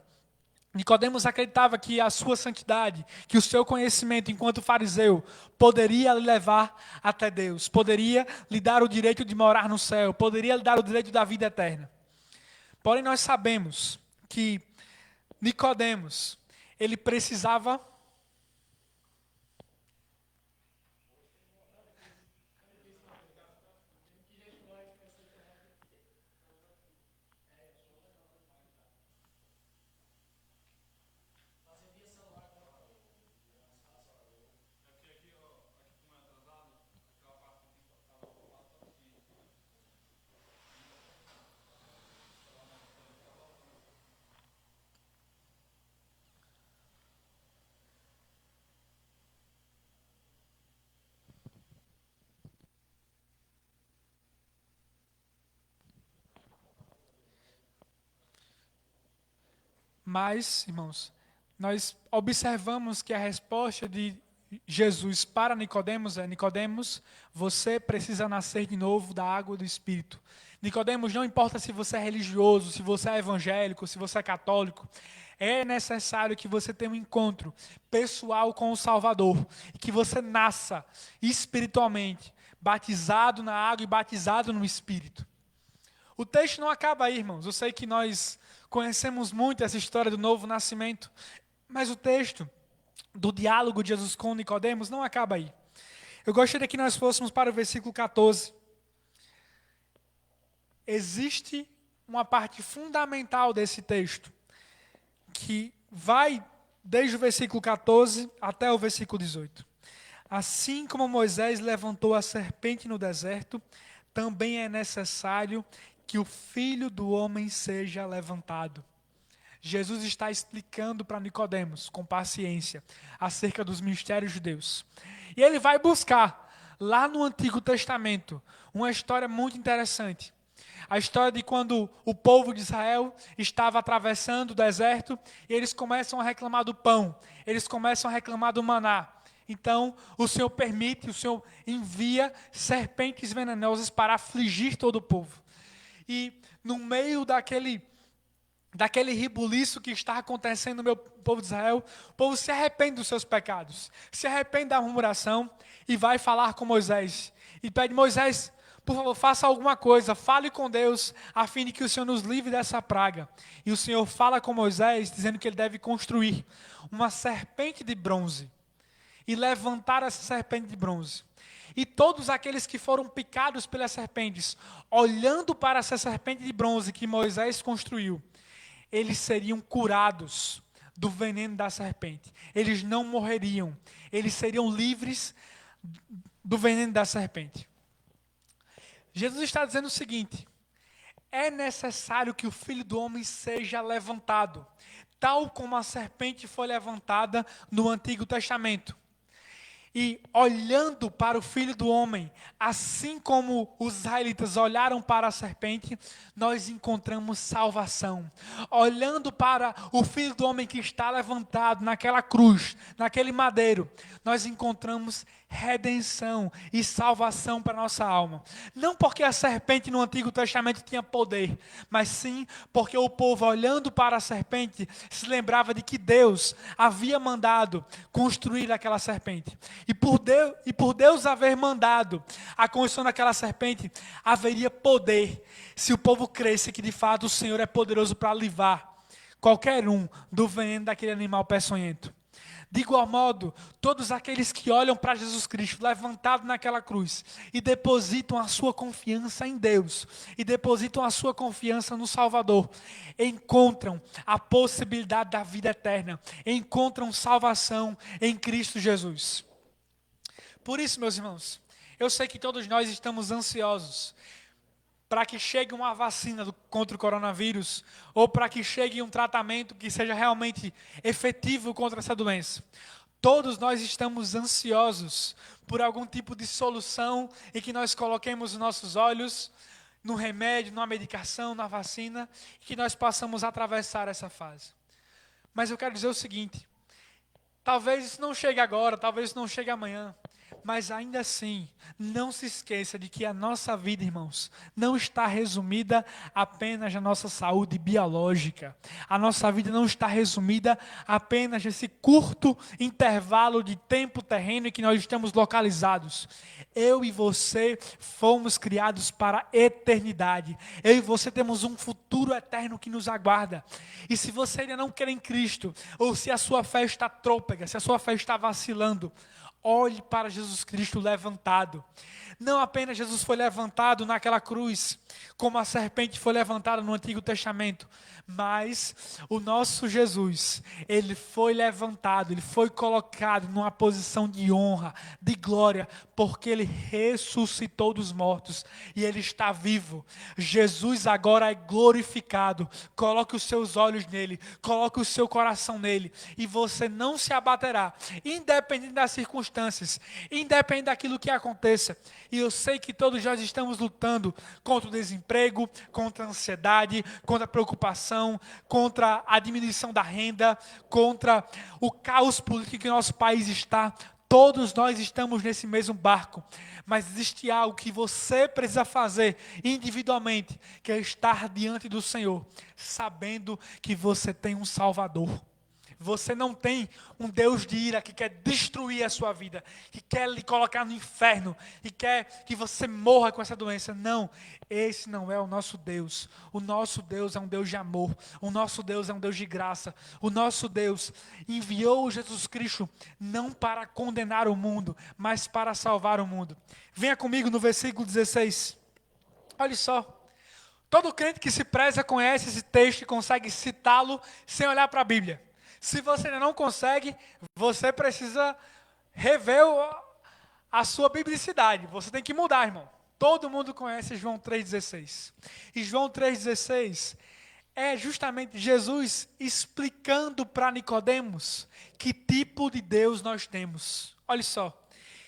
Nicodemos acreditava que a sua santidade, que o seu conhecimento enquanto fariseu poderia lhe levar até Deus, poderia lhe dar o direito de morar no céu, poderia lhe dar o direito da vida eterna. Porém, nós sabemos que Nicodemos, ele precisava Mas, irmãos, nós observamos que a resposta de Jesus para Nicodemos é: Nicodemos, você precisa nascer de novo da água e do Espírito. Nicodemos, não importa se você é religioso, se você é evangélico, se você é católico, é necessário que você tenha um encontro pessoal com o Salvador e que você nasça espiritualmente, batizado na água e batizado no Espírito. O texto não acaba aí, irmãos. Eu sei que nós conhecemos muito essa história do novo nascimento, mas o texto do diálogo de Jesus com Nicodemos não acaba aí. Eu gostaria que nós fôssemos para o versículo 14. Existe uma parte fundamental desse texto, que vai desde o versículo 14 até o versículo 18. Assim como Moisés levantou a serpente no deserto, também é necessário que o Filho do Homem seja levantado. Jesus está explicando para Nicodemos, com paciência, acerca dos mistérios de Deus. E ele vai buscar, lá no Antigo Testamento, uma história muito interessante. A história de quando o povo de Israel estava atravessando o deserto e eles começam a reclamar do pão, eles começam a reclamar do maná. Então, o Senhor permite, o Senhor envia serpentes venenosas para afligir todo o povo. E no meio daquele ribuliço que está acontecendo no meu povo de Israel, o povo se arrepende dos seus pecados, se arrepende da murmuração e vai falar com Moisés. E pede: Moisés, por favor, faça alguma coisa, fale com Deus, a fim de que o Senhor nos livre dessa praga. E o Senhor fala com Moisés, dizendo que ele deve construir uma serpente de bronze e levantar essa serpente de bronze. E todos aqueles que foram picados pelas serpentes, olhando para essa serpente de bronze que Moisés construiu, eles seriam curados do veneno da serpente. Eles não morreriam. Eles seriam livres do veneno da serpente. Jesus está dizendo o seguinte: é necessário que o Filho do Homem seja levantado, tal como a serpente foi levantada no Antigo Testamento. E olhando para o Filho do Homem, assim como os israelitas olharam para a serpente, nós encontramos salvação. Olhando para o Filho do Homem que está levantado naquela cruz, naquele madeiro, nós encontramos redenção e salvação para a nossa alma. Não porque a serpente no Antigo Testamento tinha poder, mas sim porque o povo, olhando para a serpente, se lembrava de que Deus havia mandado construir aquela serpente. E por Deus haver mandado a construção daquela serpente, haveria poder se o povo cresce que de fato o Senhor é poderoso para livrar qualquer um do veneno daquele animal peçonhento. De igual modo, todos aqueles que olham para Jesus Cristo levantado naquela cruz e depositam a sua confiança em Deus e depositam a sua confiança no Salvador, encontram a possibilidade da vida eterna, encontram salvação em Cristo Jesus. Por isso, meus irmãos, eu sei que todos nós estamos ansiosos para que chegue uma vacina contra o coronavírus, ou para que chegue um tratamento que seja realmente efetivo contra essa doença. Todos nós estamos ansiosos por algum tipo de solução em que nós coloquemos os nossos olhos no remédio, na medicação, na vacina, e que nós possamos atravessar essa fase. Mas eu quero dizer o seguinte: talvez isso não chegue agora, talvez isso não chegue amanhã, mas ainda assim, não se esqueça de que a nossa vida, irmãos, não está resumida apenas na nossa saúde biológica. A nossa vida não está resumida apenas nesse curto intervalo de tempo terreno em que nós estamos localizados. Eu e você fomos criados para a eternidade. Eu e você temos um futuro eterno que nos aguarda. E se você ainda não crê em Cristo, ou se a sua fé está trôpega, se a sua fé está vacilando, olhe para Jesus Cristo levantado. Não apenas Jesus foi levantado naquela cruz, como a serpente foi levantada no Antigo Testamento, mas o nosso Jesus, ele foi levantado, ele foi colocado numa posição de honra, de glória, porque ele ressuscitou dos mortos e ele está vivo. Jesus agora é glorificado. Coloque os seus olhos nele, coloque o seu coração nele, e você não se abaterá, independente das circunstâncias circunstâncias, independente daquilo que aconteça. E eu sei que todos nós estamos lutando contra o desemprego, contra a ansiedade, contra a preocupação, contra a diminuição da renda, contra o caos político que o nosso país está. Todos nós estamos nesse mesmo barco, mas existe algo que você precisa fazer individualmente, que é estar diante do Senhor, sabendo que você tem um Salvador. Você não tem um Deus de ira que quer destruir a sua vida, que quer lhe colocar no inferno, e quer que você morra com essa doença. Não, esse não é o nosso Deus. O nosso Deus é um Deus de amor. O nosso Deus é um Deus de graça. O nosso Deus enviou Jesus Cristo não para condenar o mundo, mas para salvar o mundo. Venha comigo no versículo 16. Olha só. Todo crente que se preza conhece esse texto e consegue citá-lo sem olhar para a Bíblia. Se você ainda não consegue, você precisa rever a sua biblicidade. Você tem que mudar, irmão. Todo mundo conhece João 3,16. E João 3,16 é justamente Jesus explicando para Nicodemos que tipo de Deus nós temos. Olha só,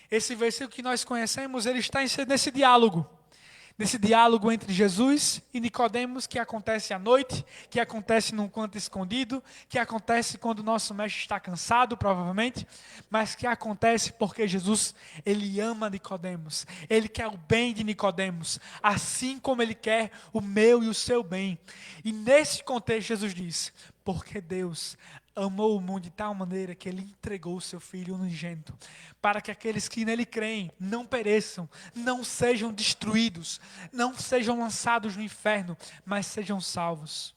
esse versículo que nós conhecemos, ele está nesse diálogo. Nesse diálogo entre Jesus e Nicodemos, que acontece à noite, que acontece num canto escondido, que acontece quando o nosso mestre está cansado, provavelmente, mas que acontece porque Jesus, ele ama Nicodemos, ele quer o bem de Nicodemos, assim como ele quer o meu e o seu bem. E nesse contexto Jesus diz, porque Deus amou o mundo de tal maneira que ele entregou o seu Filho unigênito, para que aqueles que nele creem não pereçam, não sejam destruídos, não sejam lançados no inferno, mas sejam salvos.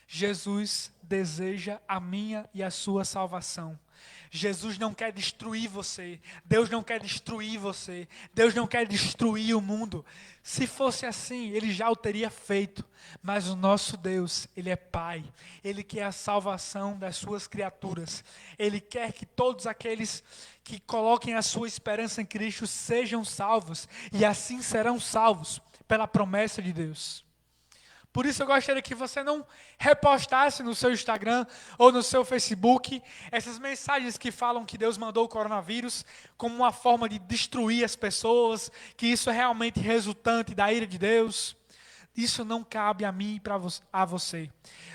Jesus deseja a minha e a sua salvação. Jesus não quer destruir você. Deus não quer destruir você. Deus não quer destruir o mundo. Se fosse assim, Ele já o teria feito. Mas o nosso Deus, Ele é Pai. Ele quer a salvação das suas criaturas. Ele quer que todos aqueles que coloquem a sua esperança em Cristo sejam salvos. E assim serão salvos pela promessa de Deus. Por isso eu gostaria que você não repostasse no seu Instagram ou no seu Facebook essas mensagens que falam que Deus mandou o coronavírus como uma forma de destruir as pessoas, que isso é realmente resultante da ira de Deus. Isso não cabe a mim e a você.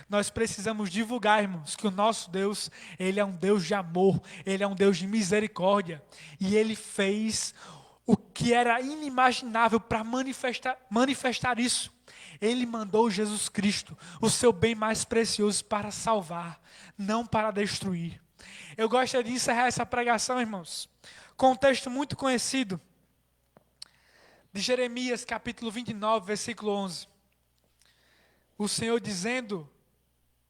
Nós precisamos divulgar, irmãos, que o nosso Deus, Ele é um Deus de amor, Ele é um Deus de misericórdia. E Ele fez o que era inimaginável para manifestar isso. Ele mandou Jesus Cristo, o seu bem mais precioso, para salvar, não para destruir. Eu gostaria de encerrar essa pregação, irmãos, com um texto muito conhecido, de Jeremias, capítulo 29, versículo 11. O Senhor dizendo,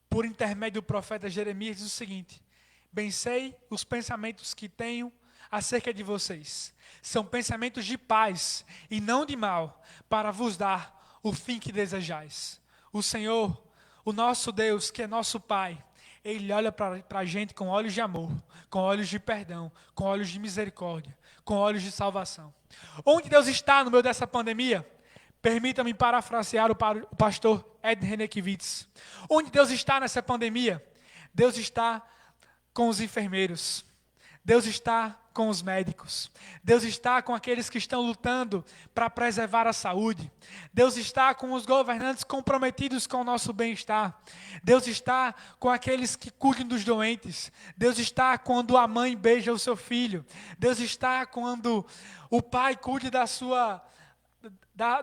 por intermédio do profeta Jeremias, diz o seguinte: bem sei os pensamentos que tenho acerca de vocês. São pensamentos de paz e não de mal, para vos dar o fim que desejais. O Senhor, o nosso Deus, que é nosso Pai, Ele olha para a gente com olhos de amor, com olhos de perdão, com olhos de misericórdia, com olhos de salvação. Onde Deus está no meio dessa pandemia? Permita-me parafrasear o pastor Ed Renekiewicz. Onde Deus está nessa pandemia? Deus está com os enfermeiros. Deus está com os médicos. Deus está com aqueles que estão lutando para preservar a saúde. Deus está com os governantes comprometidos com o nosso bem-estar. Deus está com aqueles que cuidam dos doentes. Deus está quando a mãe beija o seu filho. Deus está quando o pai cuida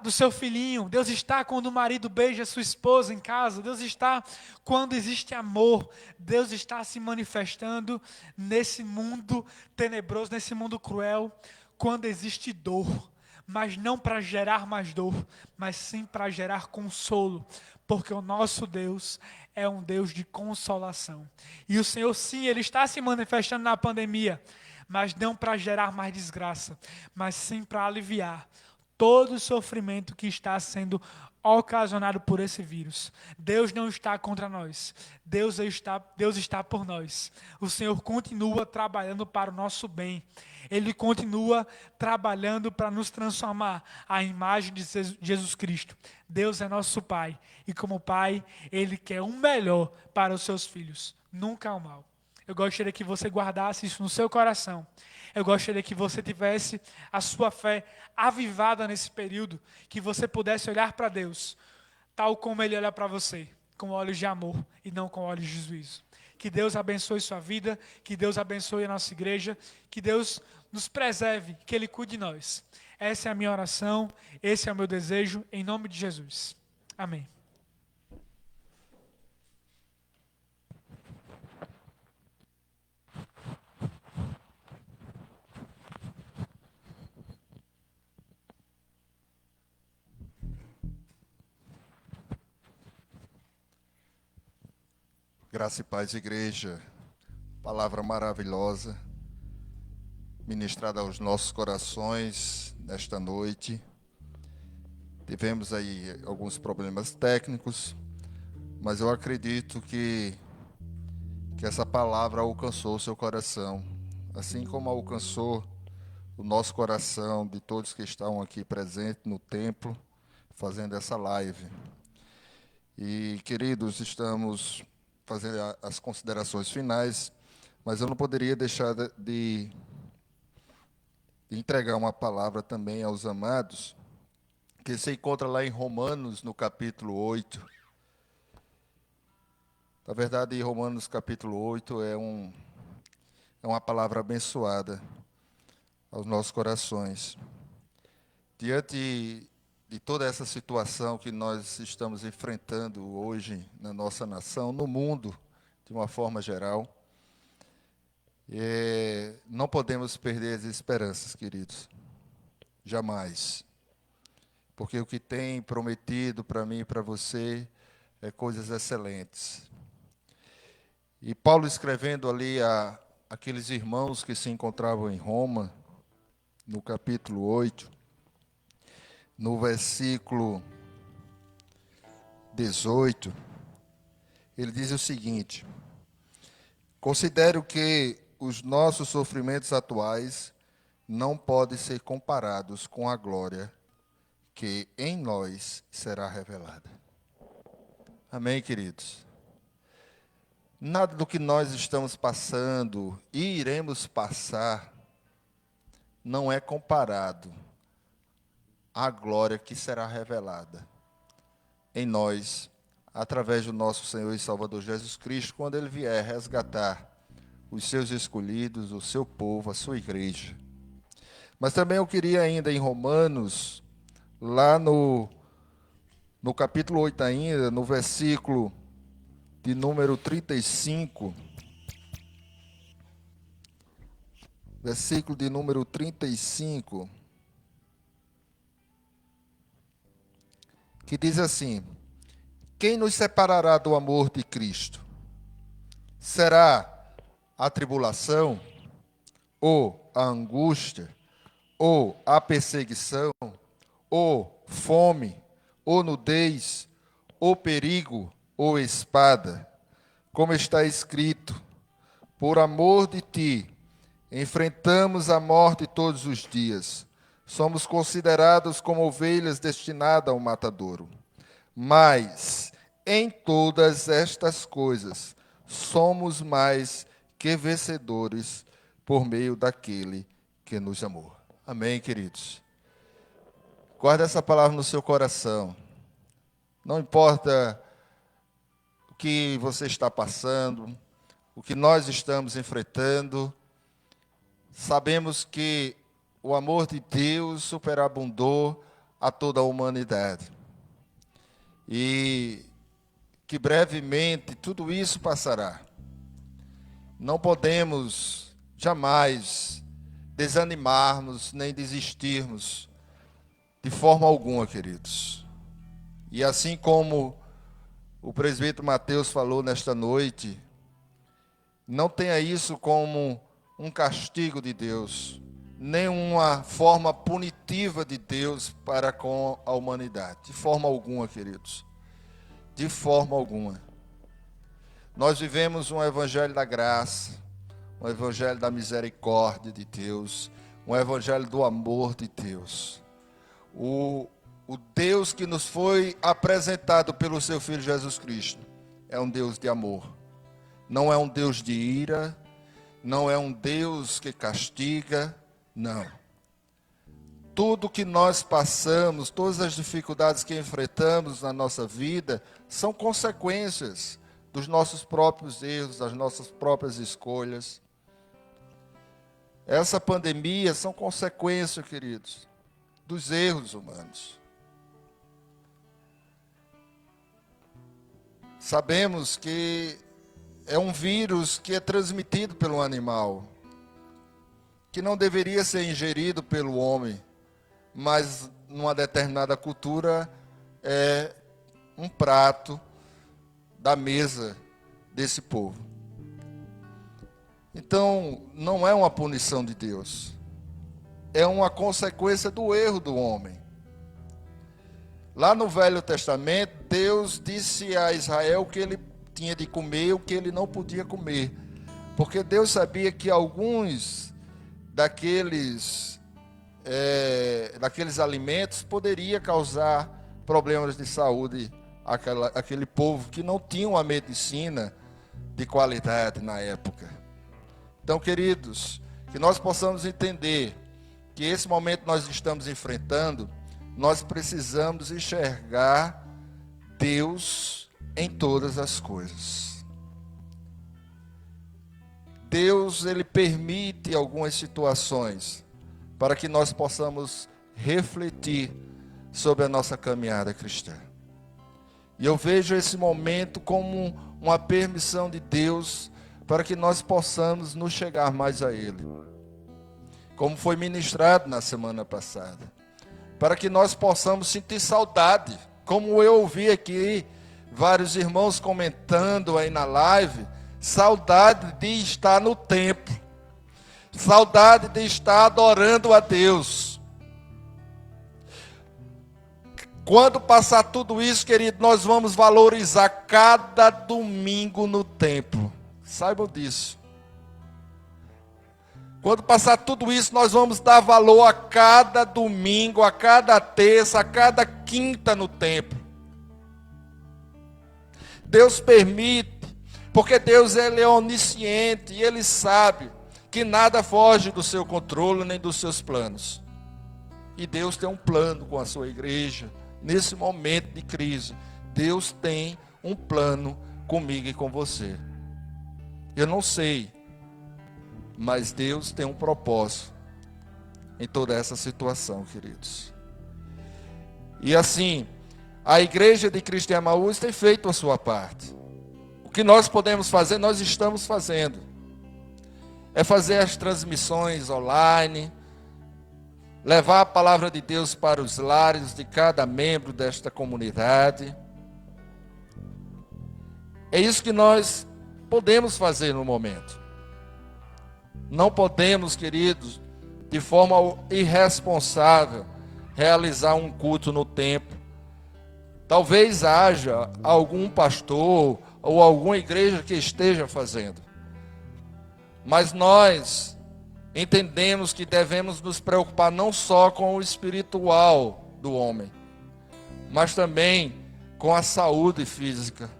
do seu filhinho. Deus está quando o marido beija a sua esposa em casa. Deus está quando existe amor. Deus está se manifestando nesse mundo tenebroso, nesse mundo cruel, quando existe dor. Mas não para gerar mais dor, mas sim para gerar consolo. Porque o nosso Deus é um Deus de consolação. E o Senhor, sim, Ele está se manifestando na pandemia, mas não para gerar mais desgraça, mas sim para aliviar todo o sofrimento que está sendo ocasionado por esse vírus. Deus não está contra nós. Deus está por nós. O Senhor continua trabalhando para o nosso bem. Ele continua trabalhando para nos transformar à imagem de Jesus Cristo. Deus é nosso Pai. E como Pai, Ele quer o melhor para os seus filhos. Nunca o mal. Eu gostaria que você guardasse isso no seu coração. Eu gostaria que você tivesse a sua fé avivada nesse período, que você pudesse olhar para Deus, tal como Ele olha para você, com olhos de amor e não com olhos de juízo. Que Deus abençoe sua vida, que Deus abençoe a nossa igreja, que Deus nos preserve, que Ele cuide de nós. Essa é a minha oração, esse é o meu desejo, em nome de Jesus. Amém. Graça e paz, igreja. Palavra maravilhosa, ministrada aos nossos corações nesta noite. Tivemos aí alguns problemas técnicos, mas eu acredito que essa palavra alcançou o seu coração, assim como alcançou o nosso coração de todos que estão aqui presentes no templo, fazendo essa live. E, queridos, estamos fazendo as considerações finais, mas eu não poderia deixar de entregar uma palavra também aos amados, que se encontra lá em Romanos, no capítulo 8. Na verdade, Romanos capítulo 8 é uma palavra abençoada aos nossos corações. Diante de toda essa situação que nós estamos enfrentando hoje na nossa nação, no mundo, de uma forma geral, não podemos perder as esperanças, queridos. Jamais. Porque o que tem prometido para mim e para você é coisas excelentes. E Paulo, escrevendo ali aqueles irmãos que se encontravam em Roma, no capítulo 8, no versículo 18, ele diz o seguinte: considero que os nossos sofrimentos atuais não podem ser comparados com a glória que em nós será revelada. Amém, queridos? Nada do que nós estamos passando e iremos passar não é comparado à glória que será revelada em nós, através do nosso Senhor e Salvador Jesus Cristo, quando Ele vier resgatar os seus escolhidos, o seu povo, a sua igreja. Mas também eu queria ainda em Romanos, lá no capítulo 8 ainda, no versículo de número 35, versículo de número 35, que diz assim: quem nos separará do amor de Cristo? Será a tribulação, ou a angústia, ou a perseguição, ou fome, ou nudez, ou perigo, ou espada? Como está escrito: por amor de ti, enfrentamos a morte todos os dias. Somos considerados como ovelhas destinadas ao matadouro. Mas, em todas estas coisas, somos mais que vencedores por meio daquele que nos amou. Amém, queridos? Guarde essa palavra no seu coração. Não importa o que você está passando, o que nós estamos enfrentando, sabemos que o amor de Deus superabundou a toda a humanidade. E que brevemente tudo isso passará. Não podemos jamais desanimarmos nem desistirmos de forma alguma, queridos. E assim como o presbítero Mateus falou nesta noite, não tenha isso como um castigo de Deus, nenhuma forma punitiva de Deus para com a humanidade. De forma alguma, queridos. De forma alguma. Nós vivemos um evangelho da graça, um evangelho da misericórdia de Deus, um evangelho do amor de Deus. O Deus que nos foi apresentado pelo seu Filho Jesus Cristo é um Deus de amor. não é um Deus de ira, não é um Deus que castiga, não. Tudo que nós passamos, todas as dificuldades que enfrentamos na nossa vida, são consequências dos nossos próprios erros, das nossas próprias escolhas. Essa pandemia são consequências, queridos, dos erros humanos. Sabemos que é um vírus que é transmitido pelo animal, que não deveria ser ingerido pelo homem, mas numa determinada cultura é um prato da mesa desse povo. Então, não é uma punição de Deus, é uma consequência do erro do homem. Lá no Velho Testamento, Deus disse a Israel que ele tinha de comer o que ele não podia comer, porque Deus sabia que alguns daqueles alimentos poderia causar problemas de saúde àquele povo que não tinha uma medicina de qualidade na época. Então, queridos, que nós possamos entender que esse momento que nós estamos enfrentando, nós precisamos enxergar Deus em todas as coisas. Deus, ele permite algumas situações para que nós possamos refletir sobre a nossa caminhada cristã. E eu vejo esse momento como uma permissão de Deus para que nós possamos nos chegar mais a Ele. Como foi ministrado na semana passada. Para que nós possamos sentir saudade. Como eu ouvi aqui vários irmãos comentando aí na live, saudade de estar no templo. Saudade de estar adorando a Deus. Quando passar tudo isso, querido, nós vamos valorizar cada domingo no templo. Saibam disso. Quando passar tudo isso, nós vamos dar valor a cada domingo, a cada terça, a cada quinta no templo. Deus permite, porque Deus ele é onisciente e Ele sabe que nada foge do seu controle nem dos seus planos. E Deus tem um plano com a sua igreja. Nesse momento de crise, Deus tem um plano comigo e com você. Eu não sei, mas Deus tem um propósito em toda essa situação, queridos. E assim, a igreja de Cristo em Emaús tem feito a sua parte. O que nós podemos fazer, nós estamos fazendo. É fazer as transmissões online, levar a palavra de Deus para os lares de cada membro desta comunidade. É isso que nós podemos fazer no momento. Não podemos, queridos, de forma irresponsável, realizar um culto no templo. Talvez haja algum pastor ou alguma igreja que esteja fazendo. Mas nós entendemos que devemos nos preocupar não só com o espiritual do homem, mas também com a saúde física,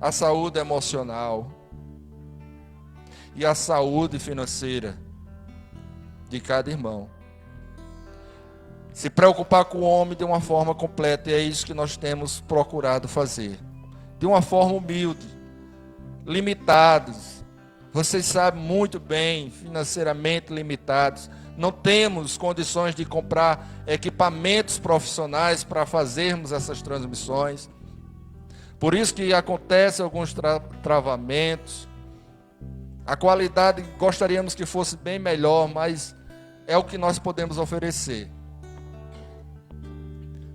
a saúde emocional e a saúde financeira de cada irmão. Se preocupar com o homem de uma forma completa, e é isso que nós temos procurado fazer. De uma forma humilde, limitados. Vocês sabem muito bem, financeiramente limitados. Não temos condições de comprar equipamentos profissionais para fazermos essas transmissões. Por isso que acontecem alguns travamentos. A qualidade gostaríamos que fosse bem melhor, mas é o que nós podemos oferecer.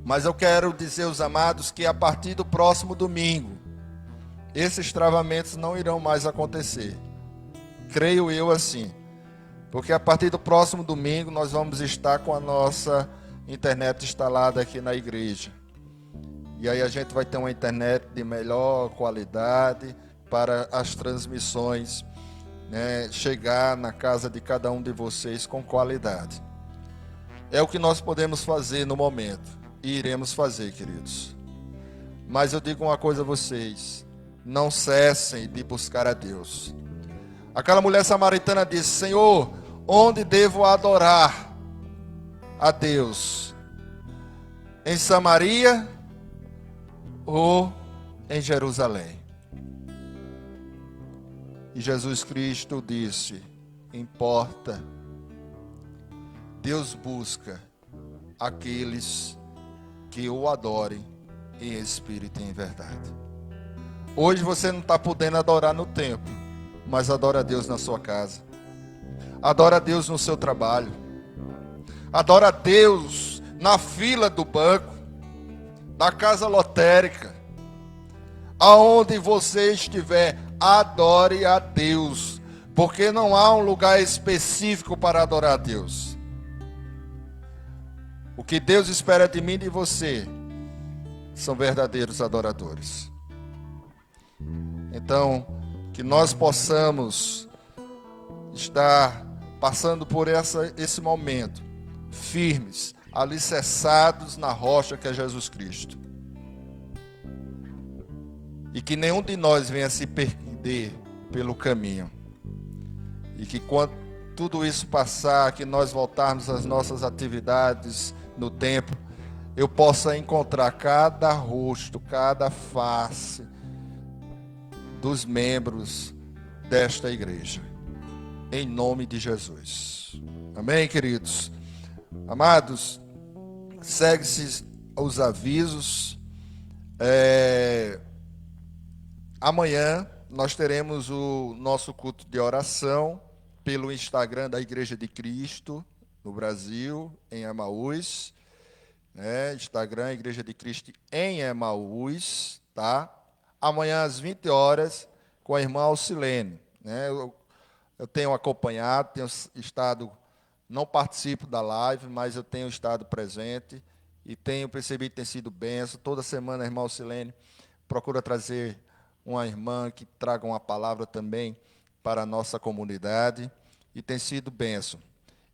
Mas eu quero dizer aos amados que a partir do próximo domingo, esses travamentos não irão mais acontecer. Creio eu assim. Porque a partir do próximo domingo nós vamos estar com a nossa internet instalada aqui na igreja. E aí a gente vai ter uma internet de melhor qualidade para as transmissões, né, chegar na casa de cada um de vocês com qualidade. É o que nós podemos fazer no momento. E iremos fazer, queridos. Mas eu digo uma coisa a vocês. não cessem de buscar a Deus. Aquela mulher samaritana disse: Senhor, onde devo adorar a Deus? Em Samaria ou em Jerusalém? E Jesus Cristo disse: importa. Deus busca aqueles que o adorem em espírito e em verdade. Hoje você não está podendo adorar no templo, mas adora a Deus na sua casa. Adora a Deus no seu trabalho. Adora a Deus na fila do banco, na casa lotérica. Aonde você estiver, adore a Deus, porque não há um lugar específico para adorar a Deus. O que Deus espera de mim e de você são verdadeiros adoradores. Então, que nós possamos estar passando por esse momento, firmes, alicerçados na rocha que é Jesus Cristo. E que nenhum de nós venha se perder pelo caminho. E que quando tudo isso passar, que nós voltarmos às nossas atividades no templo, eu possa encontrar cada rosto, cada face dos membros desta igreja. Em nome de Jesus. Amém, queridos? Amados, segue-se os avisos. Amanhã nós teremos o nosso culto de oração pelo Instagram da Igreja de Cristo no Brasil, em Emaús. Instagram, Igreja de Cristo em Emaús, tá? Amanhã às 20 horas com a irmã Alcilene. Eu tenho acompanhado, tenho estado, não participo da live, mas eu tenho estado presente e tenho percebido que tem sido bênção. Toda semana a irmã Alcilene procura trazer uma irmã que traga uma palavra também para a nossa comunidade e tem sido bênção.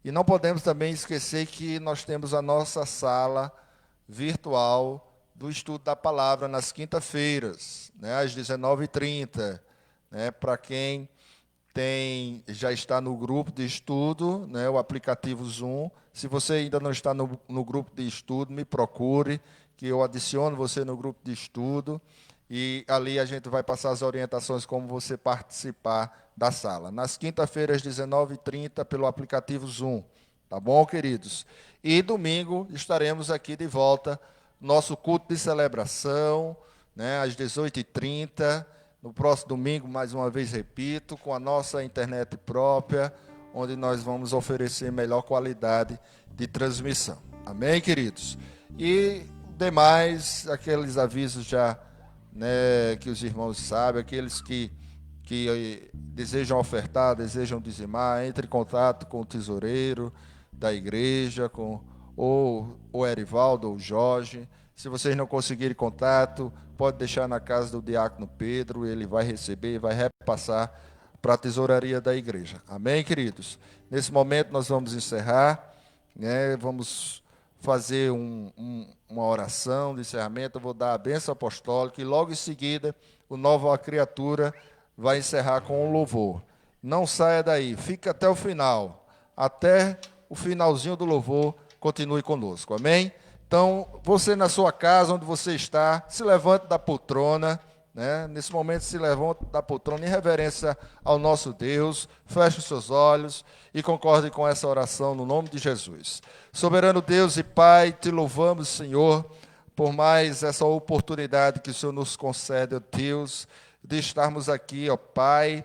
E não podemos também esquecer que nós temos a nossa sala virtual do estudo da palavra nas quinta-feiras, às 19h30, para quem já está no grupo de estudo, o aplicativo Zoom. Se você ainda não está no grupo de estudo, me procure, que eu adiciono você no grupo de estudo, e ali a gente vai passar as orientações como você participar da sala. Nas quinta-feiras, 19h30, pelo aplicativo Zoom. Tá bom, queridos? E domingo estaremos aqui de volta, nosso culto de celebração, às 18h30. No próximo domingo, mais uma vez repito, com a nossa internet própria, onde nós vamos oferecer melhor qualidade de transmissão. Amém, queridos? E demais, aqueles avisos já, que os irmãos sabem, aqueles que desejam ofertar, desejam dizimar, entre em contato com o tesoureiro da igreja, ou o Erivaldo ou o Jorge. Se vocês não conseguirem contato, pode deixar na casa do diácono Pedro, ele vai receber e vai repassar para a tesouraria da igreja. Amém, queridos? Nesse momento nós vamos encerrar, vamos fazer uma oração de encerramento. Eu vou dar a bênção apostólica e logo em seguida o Nova Criatura vai encerrar com um louvor. Não saia daí, fique até o final, até o finalzinho do louvor, continue conosco. Amém? Então, você na sua casa, onde você está, se levante da poltrona, nesse momento se levante da poltrona em reverência ao nosso Deus, feche os seus olhos e concorde com essa oração no nome de Jesus. Soberano Deus e Pai, te louvamos, Senhor, por mais essa oportunidade que o Senhor nos concede, ó Deus, de estarmos aqui, ó Pai,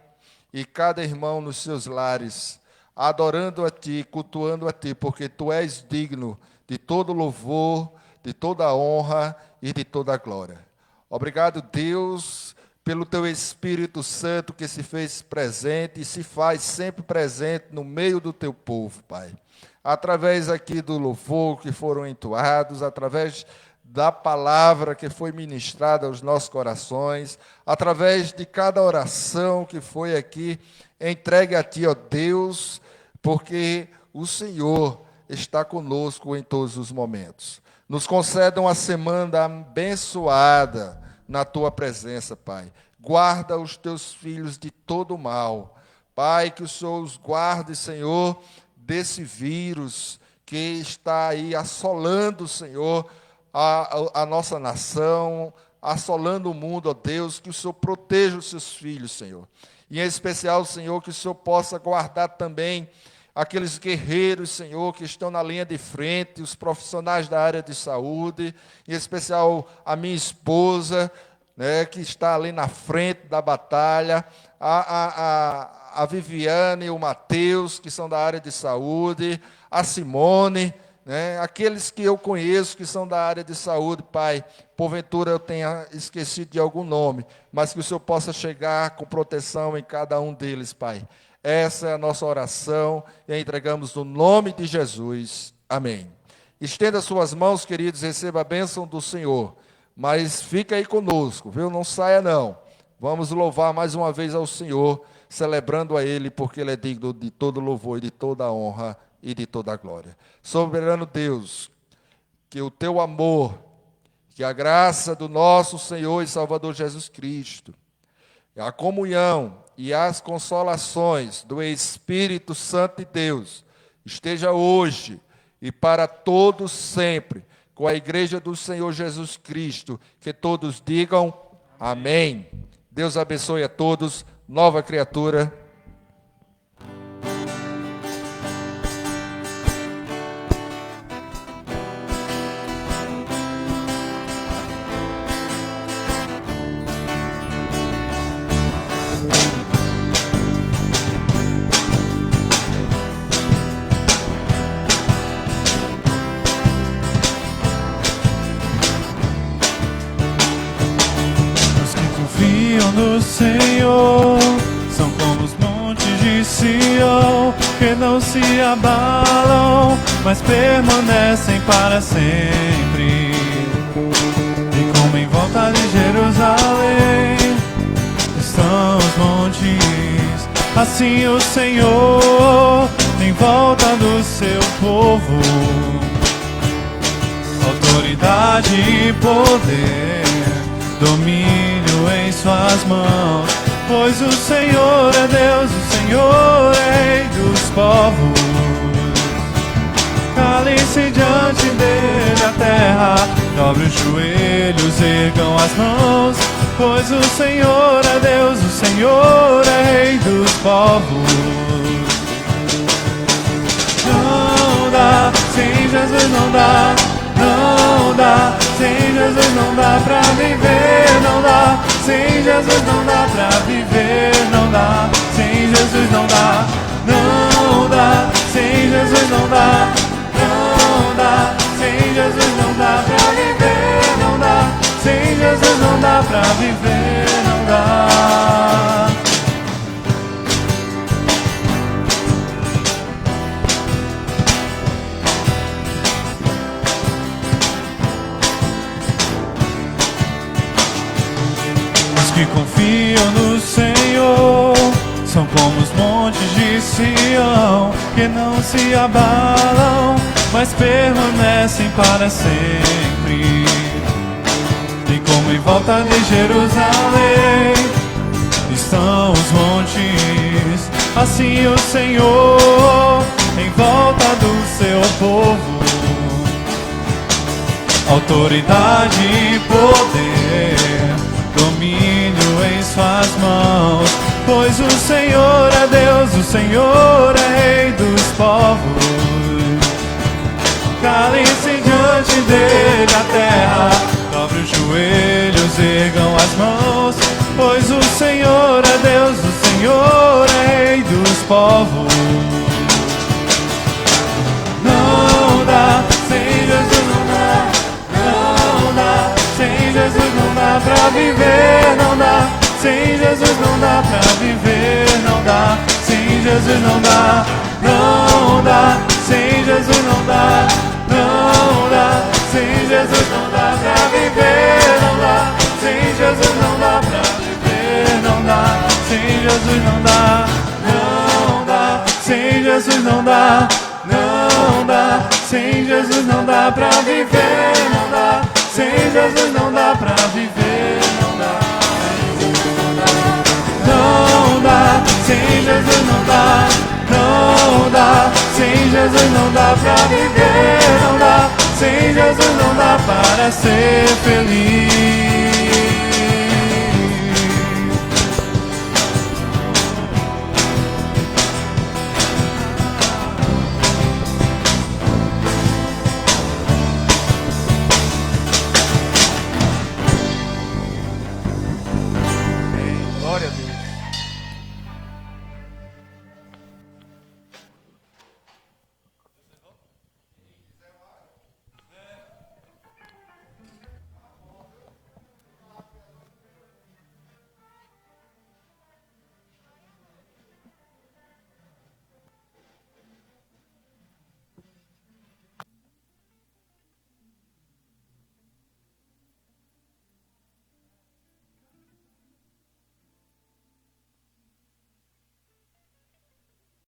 e cada irmão nos seus lares, adorando a Ti, cultuando a Ti, porque Tu és digno de todo louvor, de toda honra e de toda glória. Obrigado, Deus, pelo Teu Espírito Santo que se fez presente e se faz sempre presente no meio do Teu povo, Pai. Através aqui do louvor que foram entoados, através da palavra que foi ministrada aos nossos corações, através de cada oração que foi aqui entregue a Ti, ó Deus, porque o Senhor está conosco em todos os momentos. Nos conceda uma semana abençoada na Tua presença, Pai. guarda os teus filhos de todo mal. Pai, que o Senhor os guarde, Senhor, desse vírus que está aí assolando, Senhor, a nossa nação, assolando o mundo, ó Deus, que o Senhor proteja os seus filhos, Senhor. E em especial, Senhor, que o Senhor possa guardar também aqueles guerreiros, Senhor, que estão na linha de frente, os profissionais da área de saúde, em especial a minha esposa, né, que está ali na frente da batalha, a Viviane e o Mateus, que são da área de saúde, a Simone, né, aqueles que eu conheço que são da área de saúde, Pai, porventura eu tenha esquecido de algum nome, mas que o Senhor possa chegar com proteção em cada um deles, Pai. Essa é a nossa oração e a entregamos no nome de Jesus. Amém. Estenda suas mãos, queridos, receba a bênção do Senhor. Mas fica aí conosco, viu? Não saia não. Vamos louvar mais uma vez ao Senhor, celebrando a Ele, porque Ele é digno de todo louvor e de toda honra e de toda glória. Soberano Deus, que o Teu amor, que a graça do nosso Senhor e Salvador Jesus Cristo, a comunhão e as consolações do Espírito Santo de Deus esteja hoje e para todos sempre com a igreja do Senhor Jesus Cristo, que todos digam amém. Deus abençoe a todos, nova criatura. No Senhor, são como os montes de Sião, que não se abalam, mas permanecem para sempre. E como em volta de Jerusalém estão os montes, assim o Senhor em volta do seu povo, autoridade e poder, domínio em suas mãos, pois o Senhor é Deus, o Senhor é Rei dos povos. Cale-se diante dele a terra, dobre os joelhos, ergam as mãos, pois o Senhor é Deus, o Senhor é Rei dos povos. Não dá, sem Jesus não dá. Não dá, sem Jesus não dá pra viver, não dá, sem Jesus não dá pra viver, não dá, sem Jesus não dá, não dá, sem Jesus não dá, não dá, sem Jesus não dá pra viver, não dá, sem Jesus não dá pra viver, não dá. Que confiam no Senhor são como os montes de Sião, que não se abalam, mas permanecem para sempre. E como em volta de Jerusalém estão os montes, assim o Senhor em volta do seu povo, autoridade e poder, domínio em suas mãos, pois o Senhor é Deus, o Senhor é Rei dos povos. Calem-se diante dele a terra, dobre os joelhos, ergam as mãos, pois o Senhor é Deus, o Senhor é Rei dos povos. Não dá, sem Jesus não dá, não dá, sem Jesus não dá pra viver, não dá, sem Jesus não dá pra viver, não dá, sem Jesus não dá, não dá, sem Jesus não dá, não dá, sem Jesus não dá pra viver, não dá, sem Jesus não dá pra viver, não dá, sem Jesus não dá, não dá, sem Jesus não dá, não dá, sem Jesus não dá pra viver, não dá, sem Jesus não dá pra viver, não dá. sem Jesus não dá, não dá. Sem Jesus não dá pra viver, não dá. Sem Jesus não dá para ser feliz.